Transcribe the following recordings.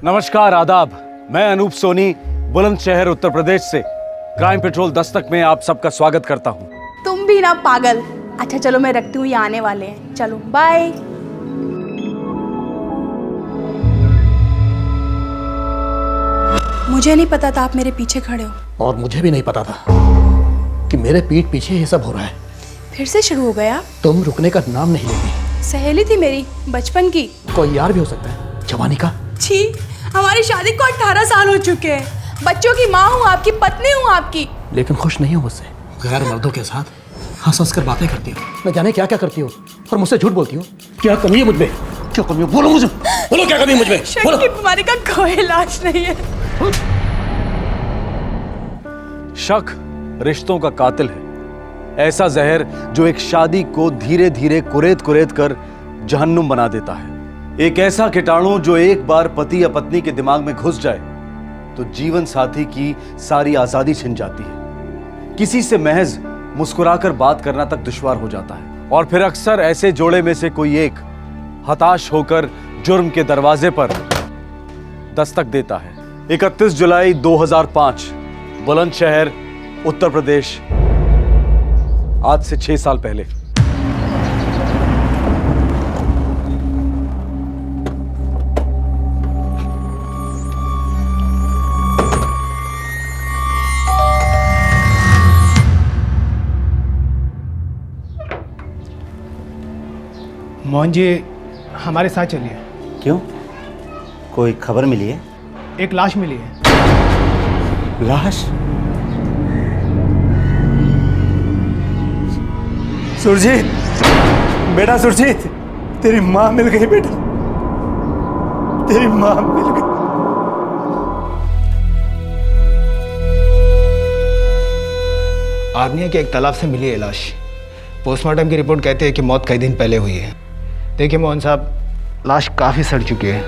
नमस्कार, आदाब। मैं अनूप सोनी बुलंदशहर उत्तर प्रदेश से क्राइम पेट्रोल दस्तक में आप सबका स्वागत करता हूँ। तुम भी ना पागल। अच्छा चलो मैं रखती हूँ, ये आने वाले हैं। चलो बाय। मुझे नहीं पता था आप मेरे पीछे खड़े हो। और मुझे भी नहीं पता था कि मेरे पीठ पीछे ये सब हो रहा है। फिर से शुरू हो गया? तुम रुकने का नाम नहीं लेती। सहेली थी मेरी बचपन की। कोई यार भी हो सकता है, जवानी का। छी, हमारी शादी को 18 साल हो चुके हैं। बच्चों की माँ हूँ, आपकी पत्नी हूँ आपकी। लेकिन खुश नहीं हो मुझसे। गैर मर्दों के साथ हंस हंस कर बातें करती हो, न जाने क्या क्या करती हो, और मुझसे झूठ बोलती हो। क्या कमी है मुझमें? क्या कमी है? बोलो मुझे, बोलो क्या कमी है मुझमें? शक की बीमारी का कोई इलाज नहीं है। शक रिश्तों का कातिल है, ऐसा जहर जो एक शादी को धीरे धीरे कुरेद कुरेद कर जहन्नुम बना देता है। एक ऐसा कीटाणु जो एक बार पति या पत्नी के दिमाग में घुस जाए तो जीवन साथी की सारी आजादी छिन जाती है। किसी से महज मुस्कुराकर बात करना तक दुश्वार हो जाता है। और फिर अक्सर ऐसे जोड़े में से कोई एक हताश होकर जुर्म के दरवाजे पर दस्तक देता है। 31 जुलाई 2005 बुलंदशहर उत्तर प्रदेश, आज से 6 साल पहले। मोहन जी हमारे साथ चलिए। क्यों? कोई खबर मिली है? एक लाश मिली है। लाश? सुरजीत, बेटा सुरजीत, तेरी माँ मिल गई बेटा, तेरी माँ मिल गई। आर्निया के एक तालाब से मिली है लाश। पोस्टमार्टम की रिपोर्ट कहती है कि मौत कई दिन पहले हुई है। देखिए मोहन साहब, लाश काफी सड़ चुकी है।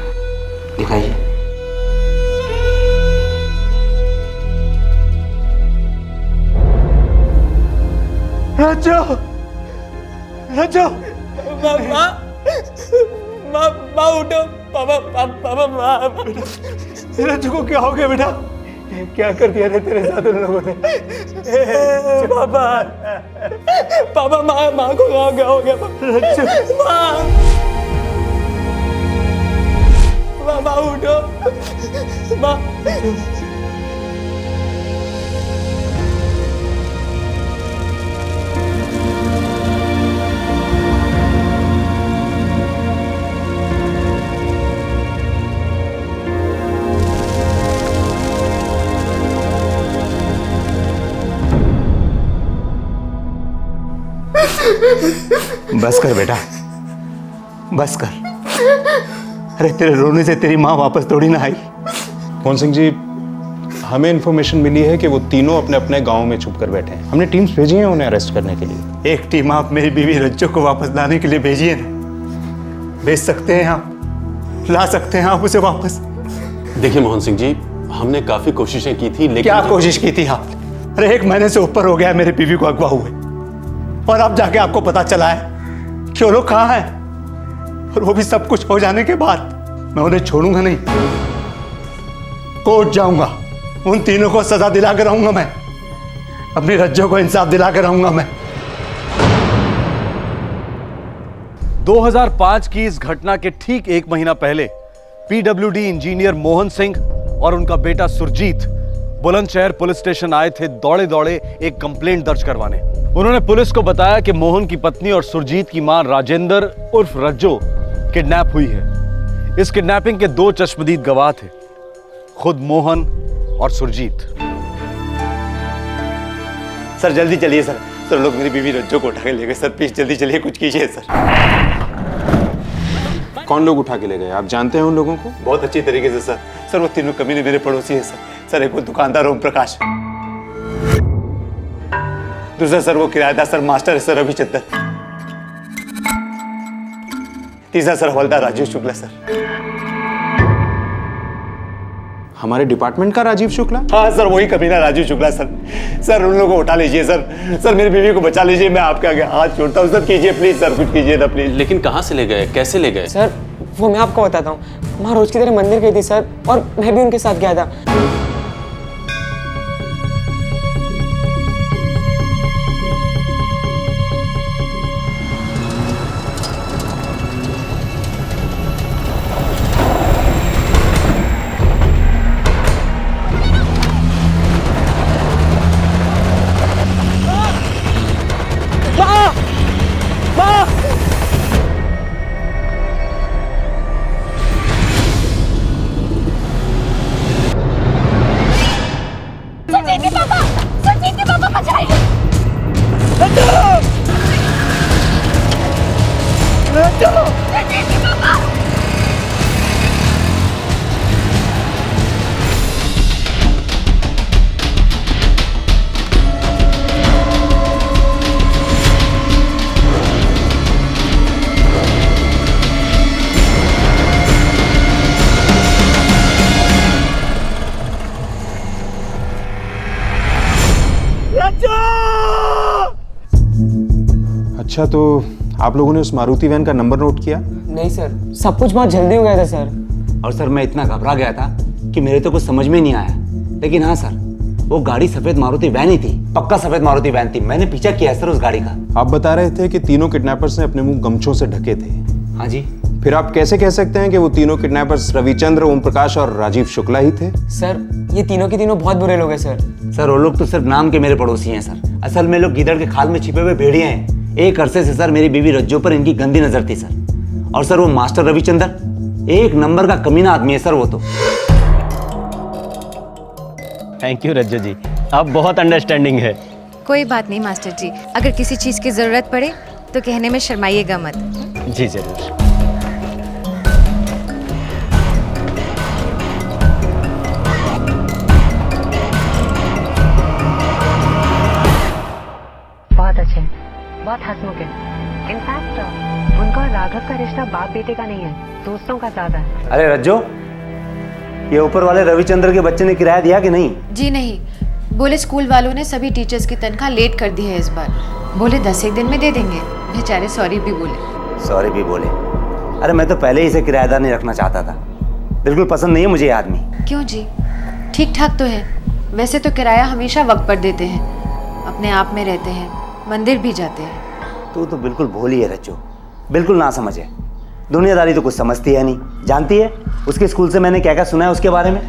दिखाइए। रज्जो, रज्जो, माँ उठो, पापा माँ। रज्जो को क्या हो गया बेटा? क्या कर दिया रे तेरे साथ उन लोगों ने? पापा माँ को क्या हो गया? माँ उठो, माँ। बस कर बेटा, बस कर। अरे तेरे रोने से तेरी माँ वापस थोड़ी ना आई। मोहन सिंह जी, हमें इन्फॉर्मेशन मिली है कि वो तीनों अपने अपने गांव में छुप कर बैठे हैं। हमने टीम्स भेजी हैं उन्हें अरेस्ट करने के लिए। एक टीम आप मेरी बीवी रज्जो को वापस लाने के लिए भेजिए ना। भेज सकते हैं आप, ला सकते हैं आप उसे वापस। देखिए मोहन सिंह जी, हमने काफी कोशिशें की थी, लेकिन क्या कोशिश की थी आपने? अरे 1 महीने से ऊपर हो गया मेरी बीवी को अगवा हुए, और अब जाके आपको पता चला है कि वो लोग कहाँ हैं, और वो भी सब कुछ हो जाने के बाद। मैं उन्हें छोड़ूंगा नहीं, कोर्ट जाऊंगा, उन तीनों को सजा दिला कर आऊंगा। मैं अपनी रज्जो को इंसाफ दिला कर आऊंगा। मैं 2005 की इस घटना के ठीक 1 महीना पहले पीडब्ल्यूडी इंजीनियर मोहन सिंह और उनका बेटा सुरजीत बुलंदशहर पुलिस स्टेशन आए थे दौड़े दौड़े एक कंप्लेंट दर्ज करवाने। उन्होंने पुलिस को बताया कि मोहन की पत्नी और सुरजीत की मां राजेंद्र उर्फ रज्जो किडनैप हुई है। इस किडनैपिंग के 2 चश्मदीद गवाह थे, खुद मोहन और सुरजीत। सर जल्दी चलिए सर। सर लोग मेरी बीवी रज्जो को उठा के ले गए सर। प्लीज जल्दी चलिए, कुछ कीजिए सर। कौन लोग उठा के ले गए? आप जानते हैं उन लोगों को? बहुत अच्छी तरीके से सर। सर वो तीनों कमीने मेरे पड़ोसी हैं सर। सर एक वो दुकानदार ओम प्रकाश, दूसरा सर वो किराएदार सर मास्टर है सर रविचंद्र, तीसरा सर हवलदार राजीव शुक्ला सर। हमारे डिपार्टमेंट का राजीव शुक्ला? हाँ सर, वही कमीना राजीव शुक्ला सर। सर उन लोगों को उठा लीजिए सर। सर मेरी बीवी को बचा लीजिए, मैं आपके आगे हाथ जोड़ता हूँ सर। कीजिए प्लीज सर, कुछ कीजिए ना प्लीज। लेकिन कहाँ से ले गए, कैसे ले गए? सर वो मैं आपको बताता हूँ। माँ रोज की तरह मंदिर गई थी सर, और मैं भी उनके साथ गया था। अच्छा, तो आप लोगों ने उस मारुति वैन का नंबर नोट किया? नहीं सर, सब कुछ बहुत जल्दी हो गया था सर। और सर मैं इतना घबरा गया था कि मेरे तो कुछ समझ में नहीं आया। लेकिन हाँ सर, वो गाड़ी सफेद मारुति वैन ही थी, पक्का सफेद मारुति वैन थी। मैंने पीछा किया है सर उस गाड़ी का। आप बता रहे थे कि तीनों किडनैपर्स ने अपने मुंह गमछों से ढके थे। हाँ जी। फिर आप कैसे कह सकते हैं कि वो तीनों किडनैपर्स रविचंद्र, ओम प्रकाश और राजीव शुक्ला ही थे? सर ये तीनों के तीनों बहुत बुरे लोग हैं सर। सर वो लोग तो सिर्फ नाम के मेरे पड़ोसी हैं सर। असल में लोग गीदड़ के खाल में छिपे हुए भेड़िए हैं। एक अरसे से सर मेरी बीवी रज्जो पर इनकी गंदी नजर थी सर। और सर वो मास्टर रविचंद्र एक नंबर का कमीना आदमी है सर वो तो। थैंक यू रज्जो जी, आप बहुत अंडरस्टैंडिंग है। कोई बात नहीं मास्टर जी, अगर किसी चीज़ की ज़रूरत पड़े तो कहने में शर्माइएगा मत। जी जरूर। बहुत अच्छे, बहुत हंसमुख है। इनफैक्ट उनका और राघव का रिश्ता बाप बेटे का नहीं है, दोस्तों का ज्यादा है। अरे रज्जो, ये ऊपर वाले रविचंद्र के बच्चे ने किराया दिया कि नहीं? जी नहीं, बोले स्कूल वालों ने सभी टीचर्स की तनख्वाह लेट कर दी है इस बार। बोले 10 दिन में दे देंगे। बेचारे सॉरी भी बोले। सॉरी भी बोले? अरे मैं तो पहले ही इसे किराएदार नहीं रखना चाहता था। बिल्कुल पसंद नहीं है मुझे ये आदमी। क्यों जी, ठीक ठाक तो है। वैसे तो किराया हमेशा वक्त पर देते हैं, अपने आप में रहते हैं, मंदिर भी जाते हैं। तू तो बिल्कुल भोली है रज्जो, बिल्कुल ना समझ है। दुनियादारी तो कुछ समझती है नहीं। जानती है उसके स्कूल से मैंने क्या क्या सुना है उसके बारे में?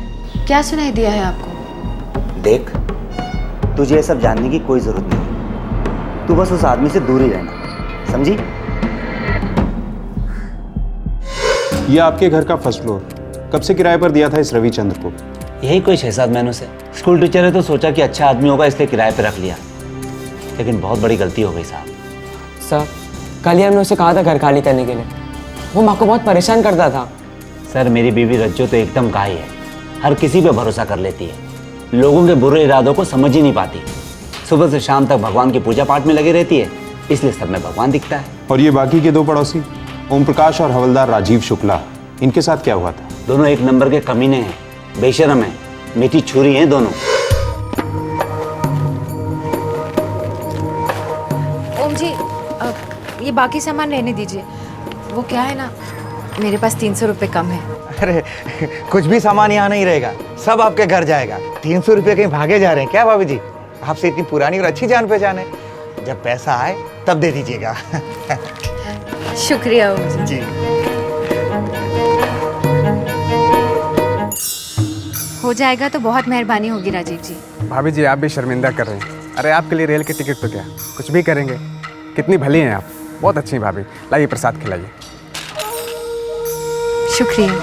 क्या सुनाई दिया है आपको? देख, तुझे ये सब जानने की कोई जरूरत नहीं। तू बस उस आदमी से दूर ही रहना, समझी? ये आपके घर का फर्स्ट फ्लोर कब से किराए पर दिया था इस रविचंद्र को? यही कोई 6-7 महीनों से। स्कूल टीचर है तो सोचा कि अच्छा आदमी होगा इसलिए किराए पे रख लिया, लेकिन बहुत बड़ी गलती हो गई साहब। सर कल ही हमने उसे कहा था घर खाली करने के लिए। वो माँ को बहुत परेशान करता था। सर मेरी बीवी रज्जो तो एकदम गाय है, हर किसी पे भरोसा कर लेती है, लोगों के बुरे इरादों को समझ ही नहीं पाती। सुबह से शाम तक भगवान की पूजा पाठ में लगी रहती है, इसलिए सब में भगवान दिखता है। और ये बाकी के दो पड़ोसी ओम प्रकाश और हवलदार राजीव शुक्ला, इनके साथ क्या हुआ था? दोनों एक नंबर के कमीने हैं, बेशरम हैं, मीठी छुरी हैं दोनों। ओम जी, ये बाकी सामान रहने दीजिए। वो क्या है ना, मेरे पास 300 रुपये कम है। अरे कुछ भी सामान यहाँ नहीं रहेगा, सब आपके घर जाएगा। 300 रुपये कहीं भागे जा रहे हैं क्या भाभी जी? आपसे इतनी पुरानी और अच्छी जान पहचान है, जब पैसा आए तब दे दीजिएगा। शुक्रिया ओम जी। हो जाएगा तो बहुत मेहरबानी होगी राजीव जी। भाभी जी आप भी शर्मिंदा कर रहे हैं। अरे आपके लिए रेल के टिकट तो क्या, कुछ भी करेंगे। कितनी भली हैं आप, बहुत अच्छी भाभी। लाइए प्रसाद खिलाइए। शुक्रिया।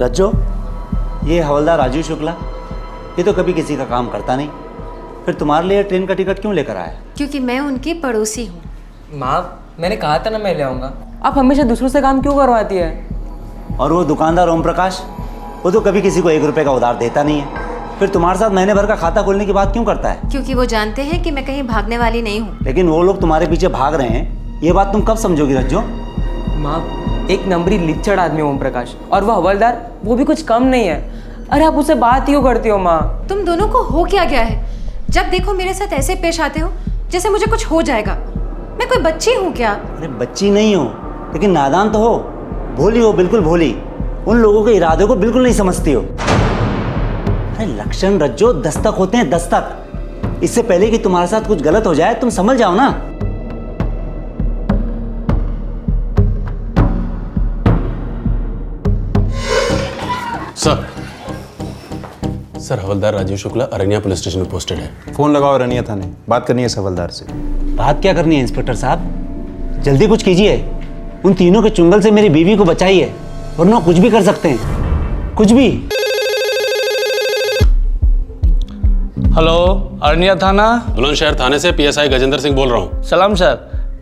रज्जो, ये हवलदार राजीव शुक्ला, ये तो कभी किसी का काम करता नहीं, फिर तुम्हारे लिए ट्रेन का टिकट क्यों लेकर आया? क्योंकि मैं उनकी पड़ोसी हूँ। माँ मैंने कहा था ना मैं ले आऊँगा। आप हमेशा दूसरों से काम क्यों करवाती है? और वो दुकानदार ओम प्रकाश, वो तो कभी किसी को 1 रुपये का उधार देता नहीं है, फिर तुम्हारे साथ महीने भर का खाता खोलने की बात क्यों करता है? क्योंकि वो जानते हैं कि मैं कहीं भागने वाली नहीं हूँ। लेकिन वो लोग तुम्हारे पीछे भाग रहे हैं, ये बात तुम कब समझोगी रज्जो? माँ एक नंबरी लिच्चड़ आदमी ओम प्रकाश, और वो हवलदार वो भी कुछ कम नहीं है। अरे आप उससे बात क्यों करती हो माँ? तुम दोनों को हो क्या गया है? जब देखो मेरे साथ ऐसे पेश आते हो जैसे मुझे कुछ हो जाएगा। मैं कोई बच्ची हूँ क्या? अरे बच्ची नहीं हो, लेकिन नादान तो हो, भोली हो, बिल्कुल भोली। उन लोगों के इरादों को बिल्कुल नहीं समझती हो। अरे लक्षण रज्जो दस्तक होते हैं, दस्तक। इससे पहले कि तुम्हारे साथ कुछ गलत हो जाए तुम समझ जाओ ना। सर हवलदार राजीव शुक्ला अरनिया पुलिस स्टेशन में पोस्टेड है। फोन लगाओ रनिया थाने, बात करनी है हवलदार से। बात क्या करनी है इंस्पेक्टर साहब? जल्दी कुछ कीजिए, उन तीनों के चुंगल से मेरी बीवी को बचाइए, वरना कुछ भी कर सकते हैं, कुछ भी। हेलो, अरनिया थाना। बुलंदशहर थाने से पीएसआई गजेंद्र सिंह बोल रहा हूँ। सलाम सर,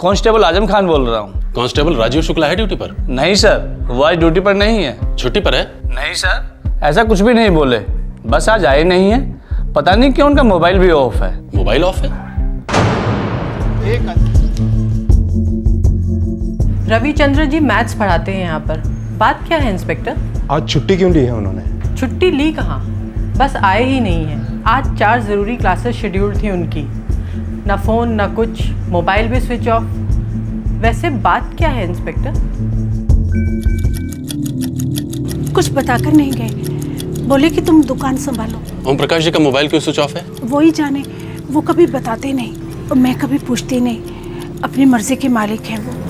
कांस्टेबल आजम खान बोल रहा हूँ। कांस्टेबल राजीव शुक्ला है ड्यूटी पर? नहीं सर, वो आज ड्यूटी पर नहीं है। छुट्टी पर है? नहीं सर, ऐसा कुछ भी नहीं बोले, बस आज आए नहीं है। पता नहीं क्यों उनका मोबाइल भी ऑफ है। मोबाइल ऑफ है? रविचंद्र जी मैथ्स पढ़ाते हैं यहाँ पर। बात क्या है इंस्पेक्टर? आज छुट्टी क्यों ली है उन्होंने? छुट्टी ली कहाँ, बस आए ही नहीं है। आज 4 ज़रूरी क्लासेस शेड्यूल थी उनकी, ना फ़ोन ना कुछ, मोबाइल भी स्विच ऑफ। वैसे बात क्या है इंस्पेक्टर? कुछ बताकर नहीं गए, बोले कि तुम दुकान संभालो। ओम प्रकाश जी का मोबाइल क्यों स्विच ऑफ है? वो ही जाने, वो कभी बताते नहीं और मैं कभी पूछती नहीं। अपनी मर्जी के मालिक हैं वो।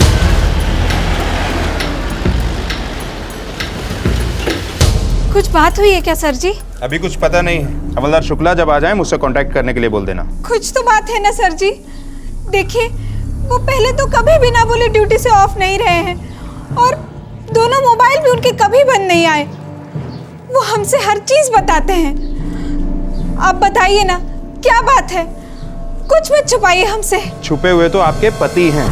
कुछ बात हुई है क्या सर जी? अभी कुछ पता नहीं है। हवलदार शुक्ला जब आ जाए मुझसे कांटेक्ट करने के लिए बोल देना। कुछ तो बात है ना सर जी। देखिए, वो पहले तो कभी बिना बोले ड्यूटी से ऑफ नहीं रहे हैं और दोनों मोबाइल भी उनके कभी बंद नहीं आए। वो हमसे हर चीज बताते हैं। आप बताइए ना, क्या बात है? कुछ मत छुपाइए हमसे। छुपे हुए तो आपके पति हैं।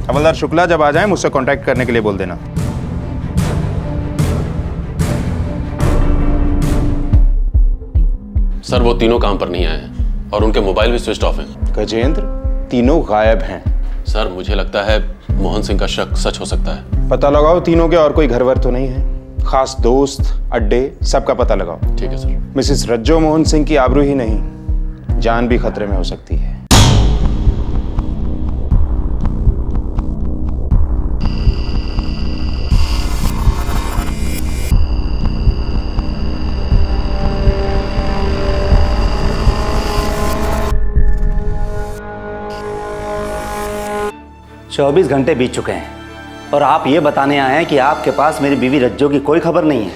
हवलदार शुक्ला जब आ जाए मुझसे कांटेक्ट करने के लिए बोल देना। सर वो तीनों काम पर नहीं आए हैं और उनके मोबाइल भी स्विच ऑफ हैं। गजेंद्र, तीनों गायब हैं। सर मुझे लगता है मोहन सिंह का शक सच हो सकता है। पता लगाओ तीनों के और कोई घर वर तो नहीं है। खास दोस्त, अड्डे, सबका पता लगाओ। ठीक है सर। मिसेस रज्जो मोहन सिंह की आबरू ही नहीं, जान भी खतरे में हो सकती है। चौबीस घंटे बीत चुके हैं और आप ये बताने आए हैं कि आपके पास मेरी बीवी रज्जो की कोई खबर नहीं है।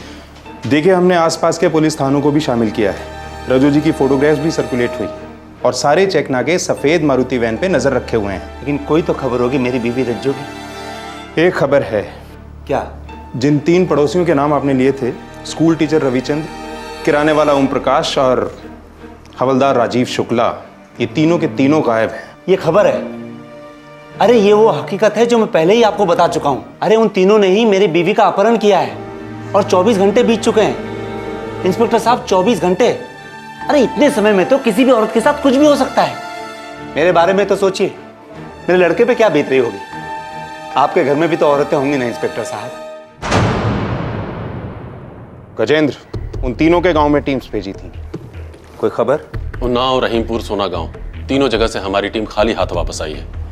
देखिए, हमने आसपास के पुलिस थानों को भी शामिल किया है। रज्जो जी की फोटोग्राफ्स भी सर्कुलेट हुई और सारे चेक नाके सफेद मारुति वैन पे नजर रखे हुए हैं। लेकिन कोई तो खबर होगी मेरी बीवी रज्जो की। एक खबर है। क्या? जिन 3 पड़ोसियों के नाम आपने लिए थे, स्कूल टीचर रविचंद्र, किराने वाला ओम प्रकाश और हवलदार राजीव शुक्ला, ये तीनों के तीनों गायब हैं। ये खबर है? अरे ये वो हकीकत है जो मैं पहले ही आपको बता चुका हूं। अरे उन तीनों ने ही मेरी बीवी का अपहरण किया है और 24 घंटे बीत चुके हैं। इंस्पेक्टर साहब, 24 घंटे! अरे इतने समय में तो किसी भी औरत के साथ कुछ भी हो सकता है। मेरे बारे में तो सोचिए, मेरे लड़के पे क्या बीत रही होगी। आपके घर में भी तो औरतें होंगी ना इंस्पेक्टर साहब। गजेंद्र, उन तीनों के गांव में टीम्स भेजी थी, कोई खबर? उन्नाव, रहीमपुर, सोना गांव, तीनों जगह से हमारी टीम खाली हाथ वापस आई है।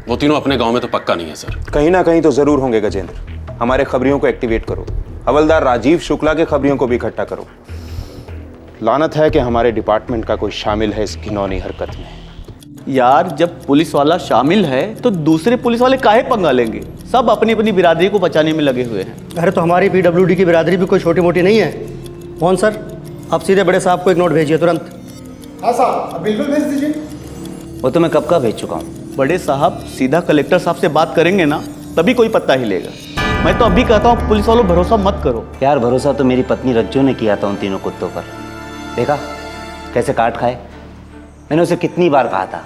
वो तीनों अपने गांव में तो पक्का नहीं है सर। कहीं ना कहीं तो जरूर होंगे गजेंद्र। हमारे खबरियों को एक्टिवेट करो, हवलदार राजीव शुक्ला के खबरियों को भी इकट्ठा करो। लानत है कि हमारे डिपार्टमेंट का कोई शामिल है इस घिनौनी हरकत में। यार, जब पुलिस वाला शामिल है तो दूसरे पुलिस वाले काहे पंगा लेंगे? सब अपनी अपनी बिरादरी को बचाने में लगे हुए हैं। अरे तो हमारी पीडब्ल्यूडी की बिरादरी भी कोई छोटी मोटी नहीं है। मोहन सर, आप सीधे बड़े साहब को एक नोट भेजिए तुरंत। हाँ साहब, बिल्कुल भेज दीजिए। वो तो मैं कब का भेज चुका हूँ। बड़े साहब सीधा कलेक्टर साहब से बात करेंगे ना, तभी कोई पत्ता हिलेगा। मैं तो अभी कहता हूँ पुलिस वालों भरोसा मत करो। यार भरोसा तो मेरी पत्नी रज्जो ने किया था उन तीनों कुत्तों पर। देखा कैसे काट खाए। मैंने उसे कितनी बार कहा था,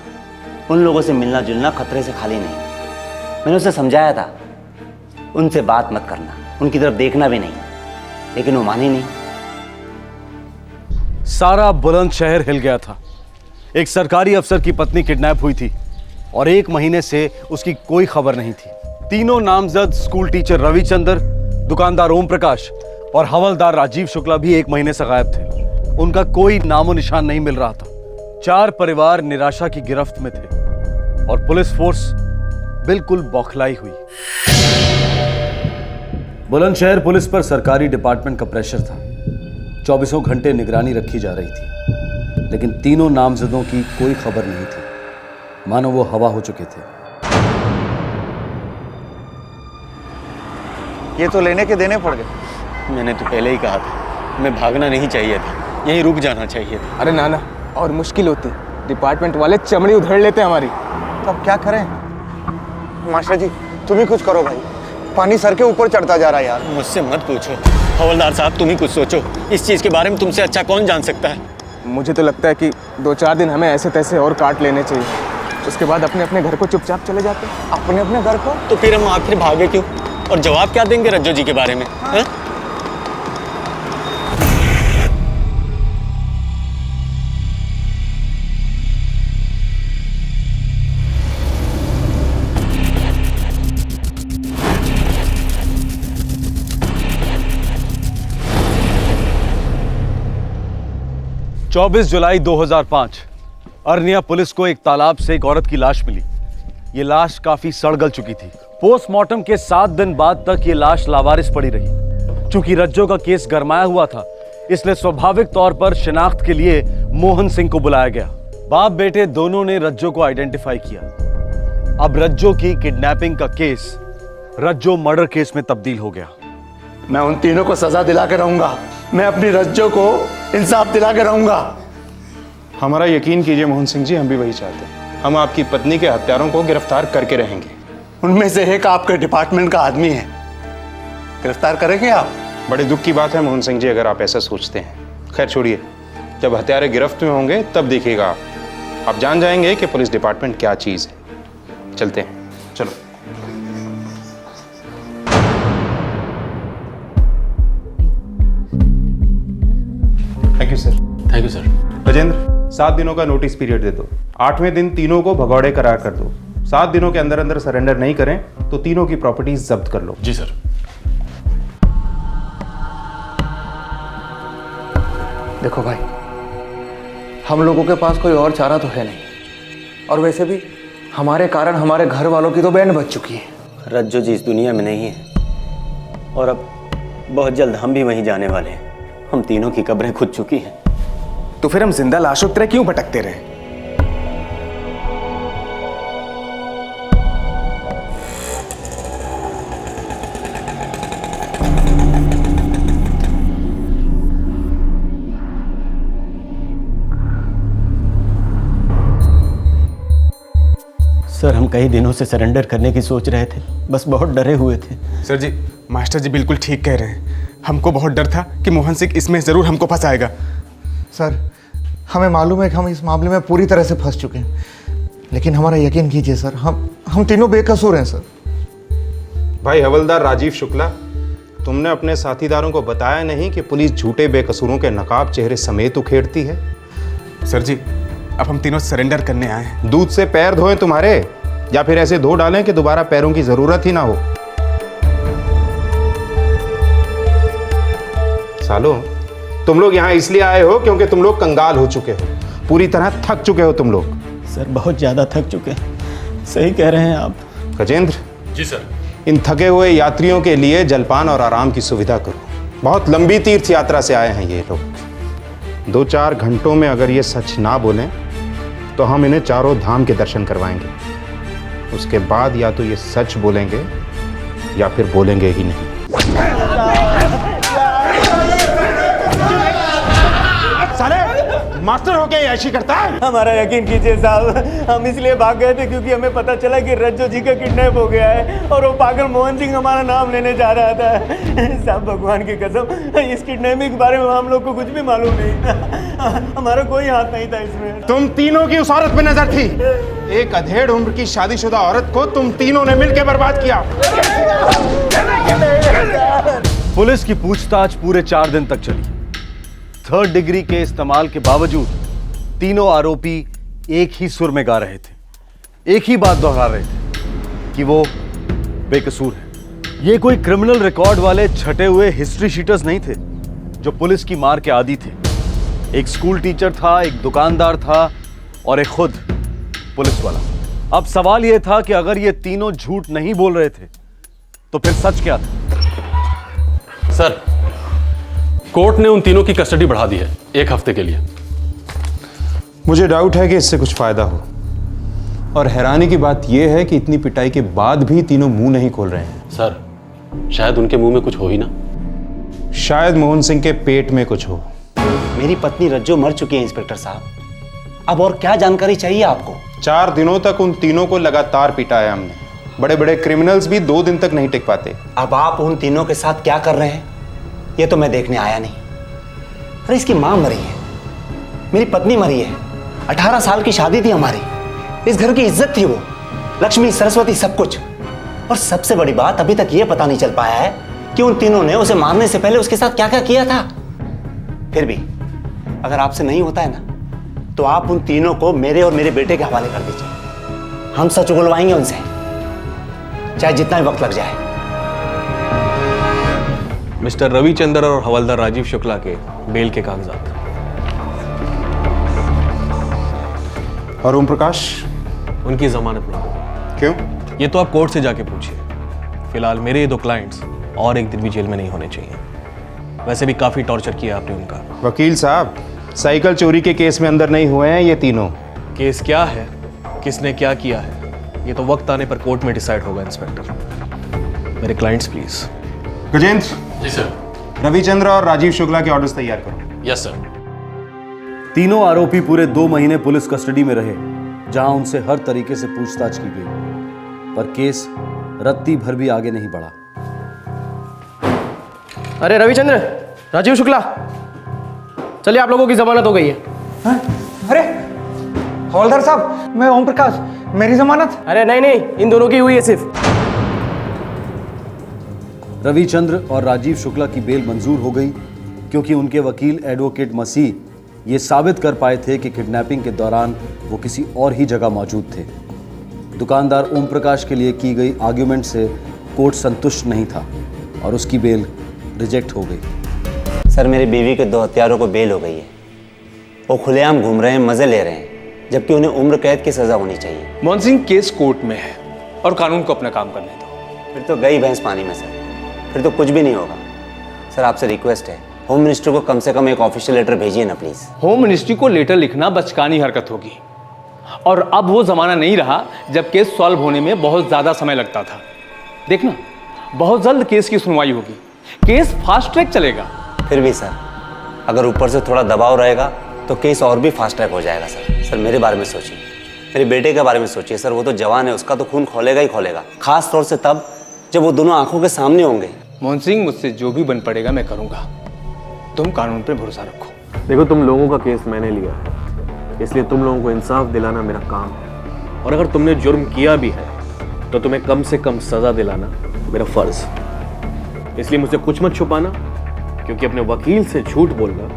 उन लोगों से मिलना जुलना खतरे से खाली नहीं। मैंने उसे समझाया था, उनसे बात मत करना, उनकी तरफ देखना भी नहीं, लेकिन वो मानी नहीं। सारा बुलंदशहर हिल गया था। एक सरकारी अफसर की पत्नी किडनैप हुई थी और 1 महीने से उसकी कोई खबर नहीं थी। तीनों नामजद स्कूल टीचर रविचंद्र, दुकानदार ओम प्रकाश और हवलदार राजीव शुक्ला भी 1 महीने से गायब थे। उनका कोई नामो निशान नहीं मिल रहा था। 4 परिवार निराशा की गिरफ्त में थे और पुलिस फोर्स बिल्कुल बौखलाई हुई। बुलंदशहर पुलिस पर सरकारी डिपार्टमेंट का प्रेशर था। 24 घंटे निगरानी रखी जा रही थी, लेकिन तीनों नामजदों की कोई खबर नहीं थी, मानो वो हवा हो चुके थे। ये तो लेने के देने पड़ गए। मैंने तो पहले ही कहा था, हमें भागना नहीं चाहिए था, यहीं रुक जाना चाहिए था। अरे नाना, और मुश्किल होती, डिपार्टमेंट वाले चमड़ी उधेड़ लेते हमारी। तो अब क्या करें? मास्टर जी तुम ही कुछ करो भाई, पानी सर के ऊपर चढ़ता जा रहा है यार। मुझसे मत पूछो हवलदार साहब, तुम ही कुछ सोचो। इस चीज़ के बारे में तुमसे अच्छा कौन जान सकता है। मुझे तो लगता है कि 2-4 दिन हमें ऐसे तैसे और काट लेने चाहिए, उसके बाद अपने अपने घर को चुपचाप चले जाते। अपने अपने घर को? तो फिर हम आखिर भागे क्यों? और जवाब क्या देंगे रज्जो जी के बारे में? हाँ? 24 जुलाई 2005 अरनिया पुलिस को एक तालाब से एक औरत की लाश मिली। ये लाश काफी सड़-गल चुकी थी। पोस्टमार्टम के 7 दिन बाद तक ये लाश लावारिस पड़ी रही। चूंकि रज्जो का केस गरमाया हुआ था, इसलिए स्वाभाविक तौर पर शिनाख्त के लिए मोहन सिंह को बुलाया गया। बाप बेटे दोनों ने रज्जो को आइडेंटिफाई किया। अब रज्जो की किडनैपिंग का केस रज्जो मर्डर केस में तब्दील हो गया। मैं उन तीनों को सजा दिला के रहूंगा। मैं अपनी रज्जो को इंसाफ दिला के रहूंगा। हमारा यकीन कीजिए मोहन सिंह जी, हम भी वही चाहते हैं। हम आपकी पत्नी के हत्यारों को गिरफ्तार करके रहेंगे। उनमें से एक आपके डिपार्टमेंट का आदमी है, गिरफ्तार करेंगे आप? बड़े दुख की बात है मोहन सिंह जी, अगर आप ऐसा सोचते हैं। खैर छोड़िए, जब हत्यारे गिरफ्त में होंगे तब देखिएगा आप जान जाएंगे कि पुलिस डिपार्टमेंट क्या चीज़ है। चलते हैं, चलो। Thank you sir. Thank you sir. Gajendra, 7 दिनों का नोटिस पीरियड दे दो। 8वें दिन तीनों को भगौड़े करार कर दो। 7 दिनों के अंदर अंदर सरेंडर नहीं करें तो तीनों की प्रॉपर्टीज जब्त कर लो। जी सर। देखो भाई, हम लोगों के पास कोई और चारा तो है नहीं, और वैसे भी हमारे कारण हमारे घर वालों की तो बैंड बज चुकी है। रज्जो जी इस दुनिया में नहीं है और अब बहुत जल्द हम भी वहीं जाने वाले हैं। हम तीनों की कब्रें खुद चुकी हैं। तो फिर हम जिंदा लाशों की तरह क्यों भटकते रहे? सर, हम कई दिनों से सरेंडर करने की सोच रहे थे, बस बहुत डरे हुए थे। सर जी, मास्टर जी बिल्कुल ठीक कह रहे हैं। हमको बहुत डर था कि मोहन सिंह इसमें जरूर हमको फंसाएगा। सर, हमें मालूम है कि हम इस मामले में पूरी तरह से फंस चुके हैं, लेकिन हमारा यकीन कीजिए सर, हम तीनों बेकसूर हैं सर। भाई हवलदार राजीव शुक्ला, तुमने अपने साथीदारों को बताया नहीं कि पुलिस झूठे बेकसूरों के नकाब चेहरे समेत उखेड़ती है? सर जी, अब हम तीनों सरेंडर करने आए हैं। दूध से पैर धोएं तुम्हारे, या फिर ऐसे धो डालें कि दोबारा पैरों की जरूरत ही ना हो। सालो, तुम लोग यहाँ इसलिए आए हो क्योंकि तुम लोग कंगाल हो चुके हो, पूरी तरह थक चुके हो तुम लोग। सर, बहुत ज्यादा थक चुके हैं। सही कह रहे हैं आप। गजेंद्र जी सर। इन थके हुए यात्रियों के लिए जलपान और आराम की सुविधा करो। बहुत लंबी तीर्थ यात्रा से आए हैं ये लोग। 2-4 घंटों में अगर ये सच ना बोलें तो हम इन्हें चारों धाम के दर्शन करवाएंगे। उसके बाद या तो ये सच बोलेंगे या फिर बोलेंगे ही नहीं। साले, मास्टर होके ऐसी करता है? हमारा यकीन कीजिए साहब, हम इसलिए भाग गए थे क्योंकि हमें पता चला कि रज्जो जी का किडनैप हो गया है और वो पागल मोहन सिंह हमारा नाम लेने जा रहा था। साहब, भगवान की कसम, इस किडनैपिंग के बारे में हम लोग को कुछ भी मालूम नहीं था। हमारा कोई हाथ नहीं था इसमें। तुम तीनों की उस औरत पे नजर थी। एक अधेड़ उम्र की शादीशुदा औरत को तुम तीनों ने मिलकर बर्बाद किया। पुलिस की पूछताछ पूरे 4 दिन तक चली। 3rd डिग्री के इस्तेमाल के बावजूद तीनों आरोपी एक ही सुर में गा रहे थे, एक ही बात दोहरा रहे थे कि वो बेकसूर है। ये कोई क्रिमिनल रिकॉर्ड वाले छटे हुए हिस्ट्री शीटर्स नहीं थे जो पुलिस की मार के आदी थे। एक स्कूल टीचर था, एक दुकानदार था और एक खुद पुलिस वाला। अब सवाल यह था कि अगर ये तीनों झूठ नहीं बोल रहे थे तो फिर सच क्या था? सर, कोर्ट ने उन तीनों की कस्टडी बढ़ा दी है 1 हफ्ते के लिए। मुझे डाउट है कि इससे कुछ फायदा हो, और हैरानी की बात यह है कि इतनी पिटाई के बाद भी तीनों मुंह नहीं खोल रहे हैं। सर, शायद उनके मुंह में कुछ हो ही ना। शायद मोहन सिंह के पेट में कुछ हो। मेरी पत्नी रज्जो मर चुकी है इंस्पेक्टर साहब। अब और क्या जानकारी चाहिए आपको? 4 दिनों तक उन तीनों को लगातार पिटाया हमने। बड़े बड़े क्रिमिनल्स भी 2 दिन तक नहीं टिक पाते। अब आप उन तीनों के साथ क्या कर रहे हैं ये तो मैं देखने आया नहीं। अरे इसकी मां मरी है, मेरी पत्नी मरी है, 18 साल की शादी थी हमारी, इस घर की इज्जत थी वो, लक्ष्मी सरस्वती सब कुछ। और सबसे बड़ी बात, अभी तक ये पता नहीं चल पाया है कि उन तीनों ने उसे मारने से पहले उसके साथ क्या क्या किया था। फिर भी अगर आपसे नहीं होता है ना तो आप उन तीनों को मेरे और मेरे बेटे के हवाले कर दीजिए। हम सच उगलवाएंगे उनसे, चाहे जितना भी वक्त लग जाए। मिस्टर रविचंद्र और हवलदार राजीव शुक्ला के बेल के कागजात। और ओम प्रकाश? उनकी जमानत नहीं। क्यों? ये तो आप कोर्ट से जाके पूछिए। फिलहाल मेरे ये 2 क्लाइंट्स और 1 दिन भी जेल में नहीं होने चाहिए। वैसे भी काफी टॉर्चर किया आपने उनका। वकील साहब, साइकिल चोरी के केस में अंदर नहीं हुए हैं ये तीनों। केस क्या है, किसने क्या किया है, ये तो वक्त आने पर कोर्ट में डिसाइड होगा। इंस्पेक्टर, मेरे क्लाइंट्स प्लीज। गजेंद्र। जी सर। रविचंद्र और राजीव शुक्ला के ऑर्डर्स तैयार करो। Yes sir. तीनों आरोपी पूरे 2 महीने पुलिस कस्टडी में रहे, जहां उनसे हर तरीके से पूछताछ की गई, पर केस रत्ती भर भी आगे नहीं बढ़ा। अरे रविचंद्र, राजीव शुक्ला, चलिए आप लोगों की जमानत हो गई है। हाँ? अरे हवलदार साहब, मैं ओम प्रकाश, मेरी जमानत? अरे नहीं नहीं, इन दोनों की हुई है सिर्फ। रविचंद्र और राजीव शुक्ला की बेल मंजूर हो गई क्योंकि उनके वकील एडवोकेट मसीह ये साबित कर पाए थे कि किडनैपिंग के दौरान वो किसी और ही जगह मौजूद थे। दुकानदार ओम प्रकाश के लिए की गई आर्ग्यूमेंट से कोर्ट संतुष्ट नहीं था और उसकी बेल रिजेक्ट हो गई। सर, मेरी बीवी के 2 हत्यारों को बेल हो गई है। वो खुलेआम घूम रहे हैं, मजे ले रहे हैं, जबकि उन्हें उम्र कैद की सजा होनी चाहिए। मोहन सिंह, केस कोर्ट में है और कानून को अपना काम करने दो। फिर तो गई भैंस पानी में सर, फिर तो कुछ भी नहीं होगा। सर, आपसे रिक्वेस्ट है, होम मिनिस्टर को कम से कम एक ऑफिशियल लेटर भेजिए ना प्लीज। होम मिनिस्ट्री को लेटर लिखना बचकानी हरकत होगी, और अब वो जमाना नहीं रहा जब केस सॉल्व होने में बहुत ज्यादा समय लगता था। देखना, बहुत जल्द केस की सुनवाई होगी, केस फास्ट ट्रैक चलेगा। फिर भी सर, अगर ऊपर से थोड़ा दबाव रहेगा तो केस और भी फास्ट ट्रैक हो जाएगा। सर मेरे बारे में सोचिए, मेरे बेटे के बारे में सोचिए। सर, वो तो जवान है, उसका तो खून खोलेगा ही खोलेगा, खास तौर से तब जब वो दोनों आंखों के सामने होंगे। मोहन सिंह, मुझसे जो भी बन पड़ेगा मैं करूंगा, तुम कानून पे भरोसा रखो। देखो, तुम लोगों का केस मैंने लिया है, इसलिए तुम लोगों को इंसाफ दिलाना मेरा काम है, और अगर तुमने जुर्म किया भी है तो तुम्हें कम से कम सजा दिलाना मेरा फर्ज। इसलिए मुझसे कुछ मत छुपाना, क्योंकि अपने वकील से झूठ बोलना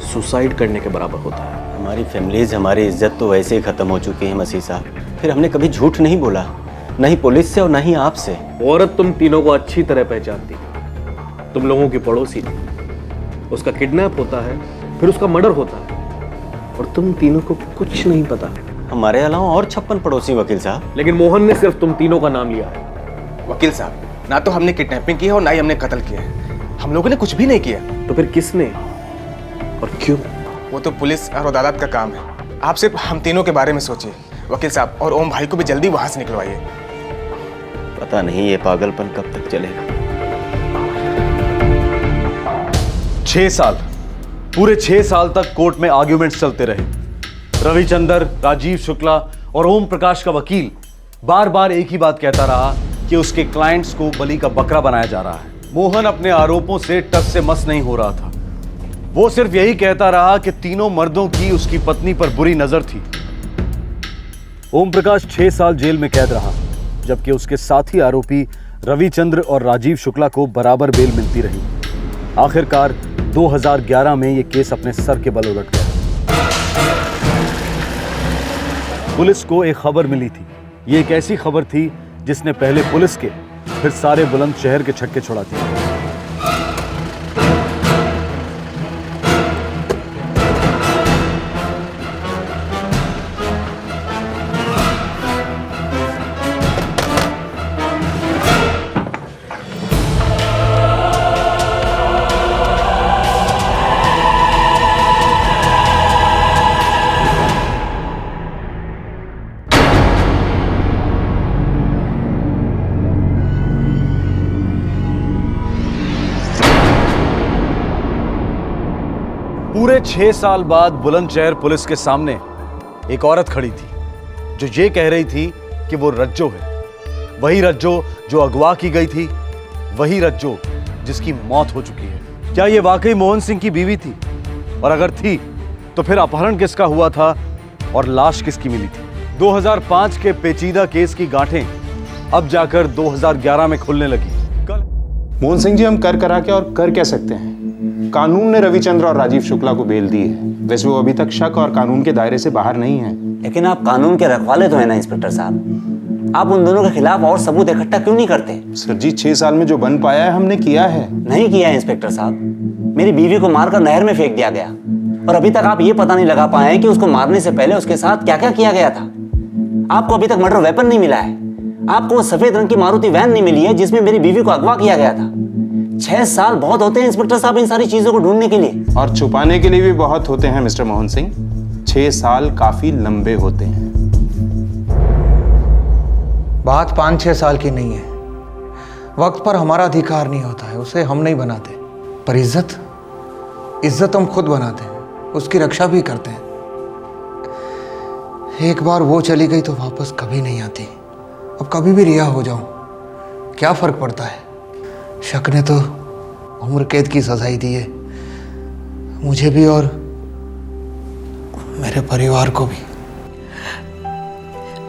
सुसाइड करने के बराबर होता है। हमारी फैमिलीज, हमारी इज्जत तो वैसे ही खत्म हो चुकी है मसीह साहब। फिर हमने कभी झूठ नहीं बोला, न ही पुलिस से और न ही आपसे। औरत तुम तीनों को अच्छी तरह पहचानती, तुम लोगों की पड़ोसी थी, उसका किडनैप होता है, फिर उसका मर्डर होता है, और तुम तीनों को कुछ नहीं पता। हमारे अलावा और 56 पड़ोसी वकील साहब। लेकिन मोहन ने सिर्फ तुम तीनों का नाम लिया है। वकील साहब, ना तो हमने किडनैपिंग की है और ना ही हमने कत्ल किया है। हम लोगों ने कुछ भी नहीं किया। तो फिर किसने और क्यों? वो तो पुलिस और अदालत का काम है। आप सिर्फ हम तीनों के बारे में सोचिए वकील साहब, और ओम भाई को भी जल्दी वहां से निकलवाइए। पता नहीं ये पागलपन कब तक चलेगा। 6 साल, पूरे 6 साल तक कोर्ट में आर्ग्यूमेंट्स चलते रहे। रविचंद्र, राजीव शुक्ला और ओम प्रकाश का वकील बार बार एक ही बात कहता रहा कि उसके क्लाइंट्स को बलि का बकरा बनाया जा रहा है। मोहन अपने आरोपों से टस से मस नहीं हो रहा था। वो सिर्फ यही कहता रहा कि तीनों मर्दों की उसकी पत्नी पर बुरी नजर थी। ओम प्रकाश 6 साल जेल में कैद रहा, जबकि उसके साथी आरोपी रविचंद्र और राजीव शुक्ला को बराबर बेल मिलती रही। आखिरकार 2011 में यह केस अपने सर के बल उलट गया। पुलिस को एक खबर मिली थी। ये एक ऐसी खबर थी जिसने पहले पुलिस के, फिर सारे बुलंदशहर के छक्के छुड़ा दिए। 6 साल बाद बुलंदशहर पुलिस के सामने एक औरत खड़ी थी जो ये कह रही थी कि वो रज्जो है, वही रज्जो जो अगवा की गई थी, वही रज्जो जिसकी मौत हो चुकी है। क्या ये वाकई मोहन सिंह की बीवी थी? और अगर थी तो फिर अपहरण किसका हुआ था और लाश किसकी मिली थी? 2005 के पेचीदा केस की गांठें अब जाकर 2011 में खुलने लगी। मोहन सिंह जी, हम कर करा के और कर क्या सकते हैं? कानून ने रविचंद्र और राजीव शुक्ला को बेल दी है। वैसे वो अभी तक शक और कानून के दायरे से बाहर नहीं है। लेकिन आप कानून के रखवाले तो है ना इंस्पेक्टर साहब, आप उन दोनों के खिलाफ और सबूत इकट्ठा क्यों नहीं करते? सर जी, 6 साल में जो बन पाया है हमने किया है। नहीं किया है इंस्पेक्टर साहब, मेरी बीवी को मारकर नहर में फेंक दिया गया और अभी तक आप ये पता नहीं लगा पाए कि उसको मारने से पहले उसके साथ क्या क्या किया गया था। आपको अभी तक मर्डर वेपन नहीं मिला है, आपको वो सफेद रंग की मारुति वैन नहीं मिली है जिसमें मेरी बीवी को अगवा किया गया था। 6 साल बहुत होते हैं इंस्पेक्टर साहब इन सारी चीजों को ढूंढने के लिए, और छुपाने के लिए भी बहुत होते हैं मिस्टर मोहन सिंह। 6 साल काफी लंबे होते हैं। बात 5-6 साल की नहीं है। वक्त पर हमारा अधिकार नहीं होता है, उसे हम नहीं बनाते। पर इज्जत हम खुद बनाते हैं, उसकी रक्षा भी करते हैं। एक बार वो चली गई तो वापस कभी नहीं आती। अब कभी भी रिहा हो जाऊं, क्या फर्क पड़ता है? शक ने तो उम्र कैद की सजाई दी है, मुझे भी और मेरे परिवार को भी।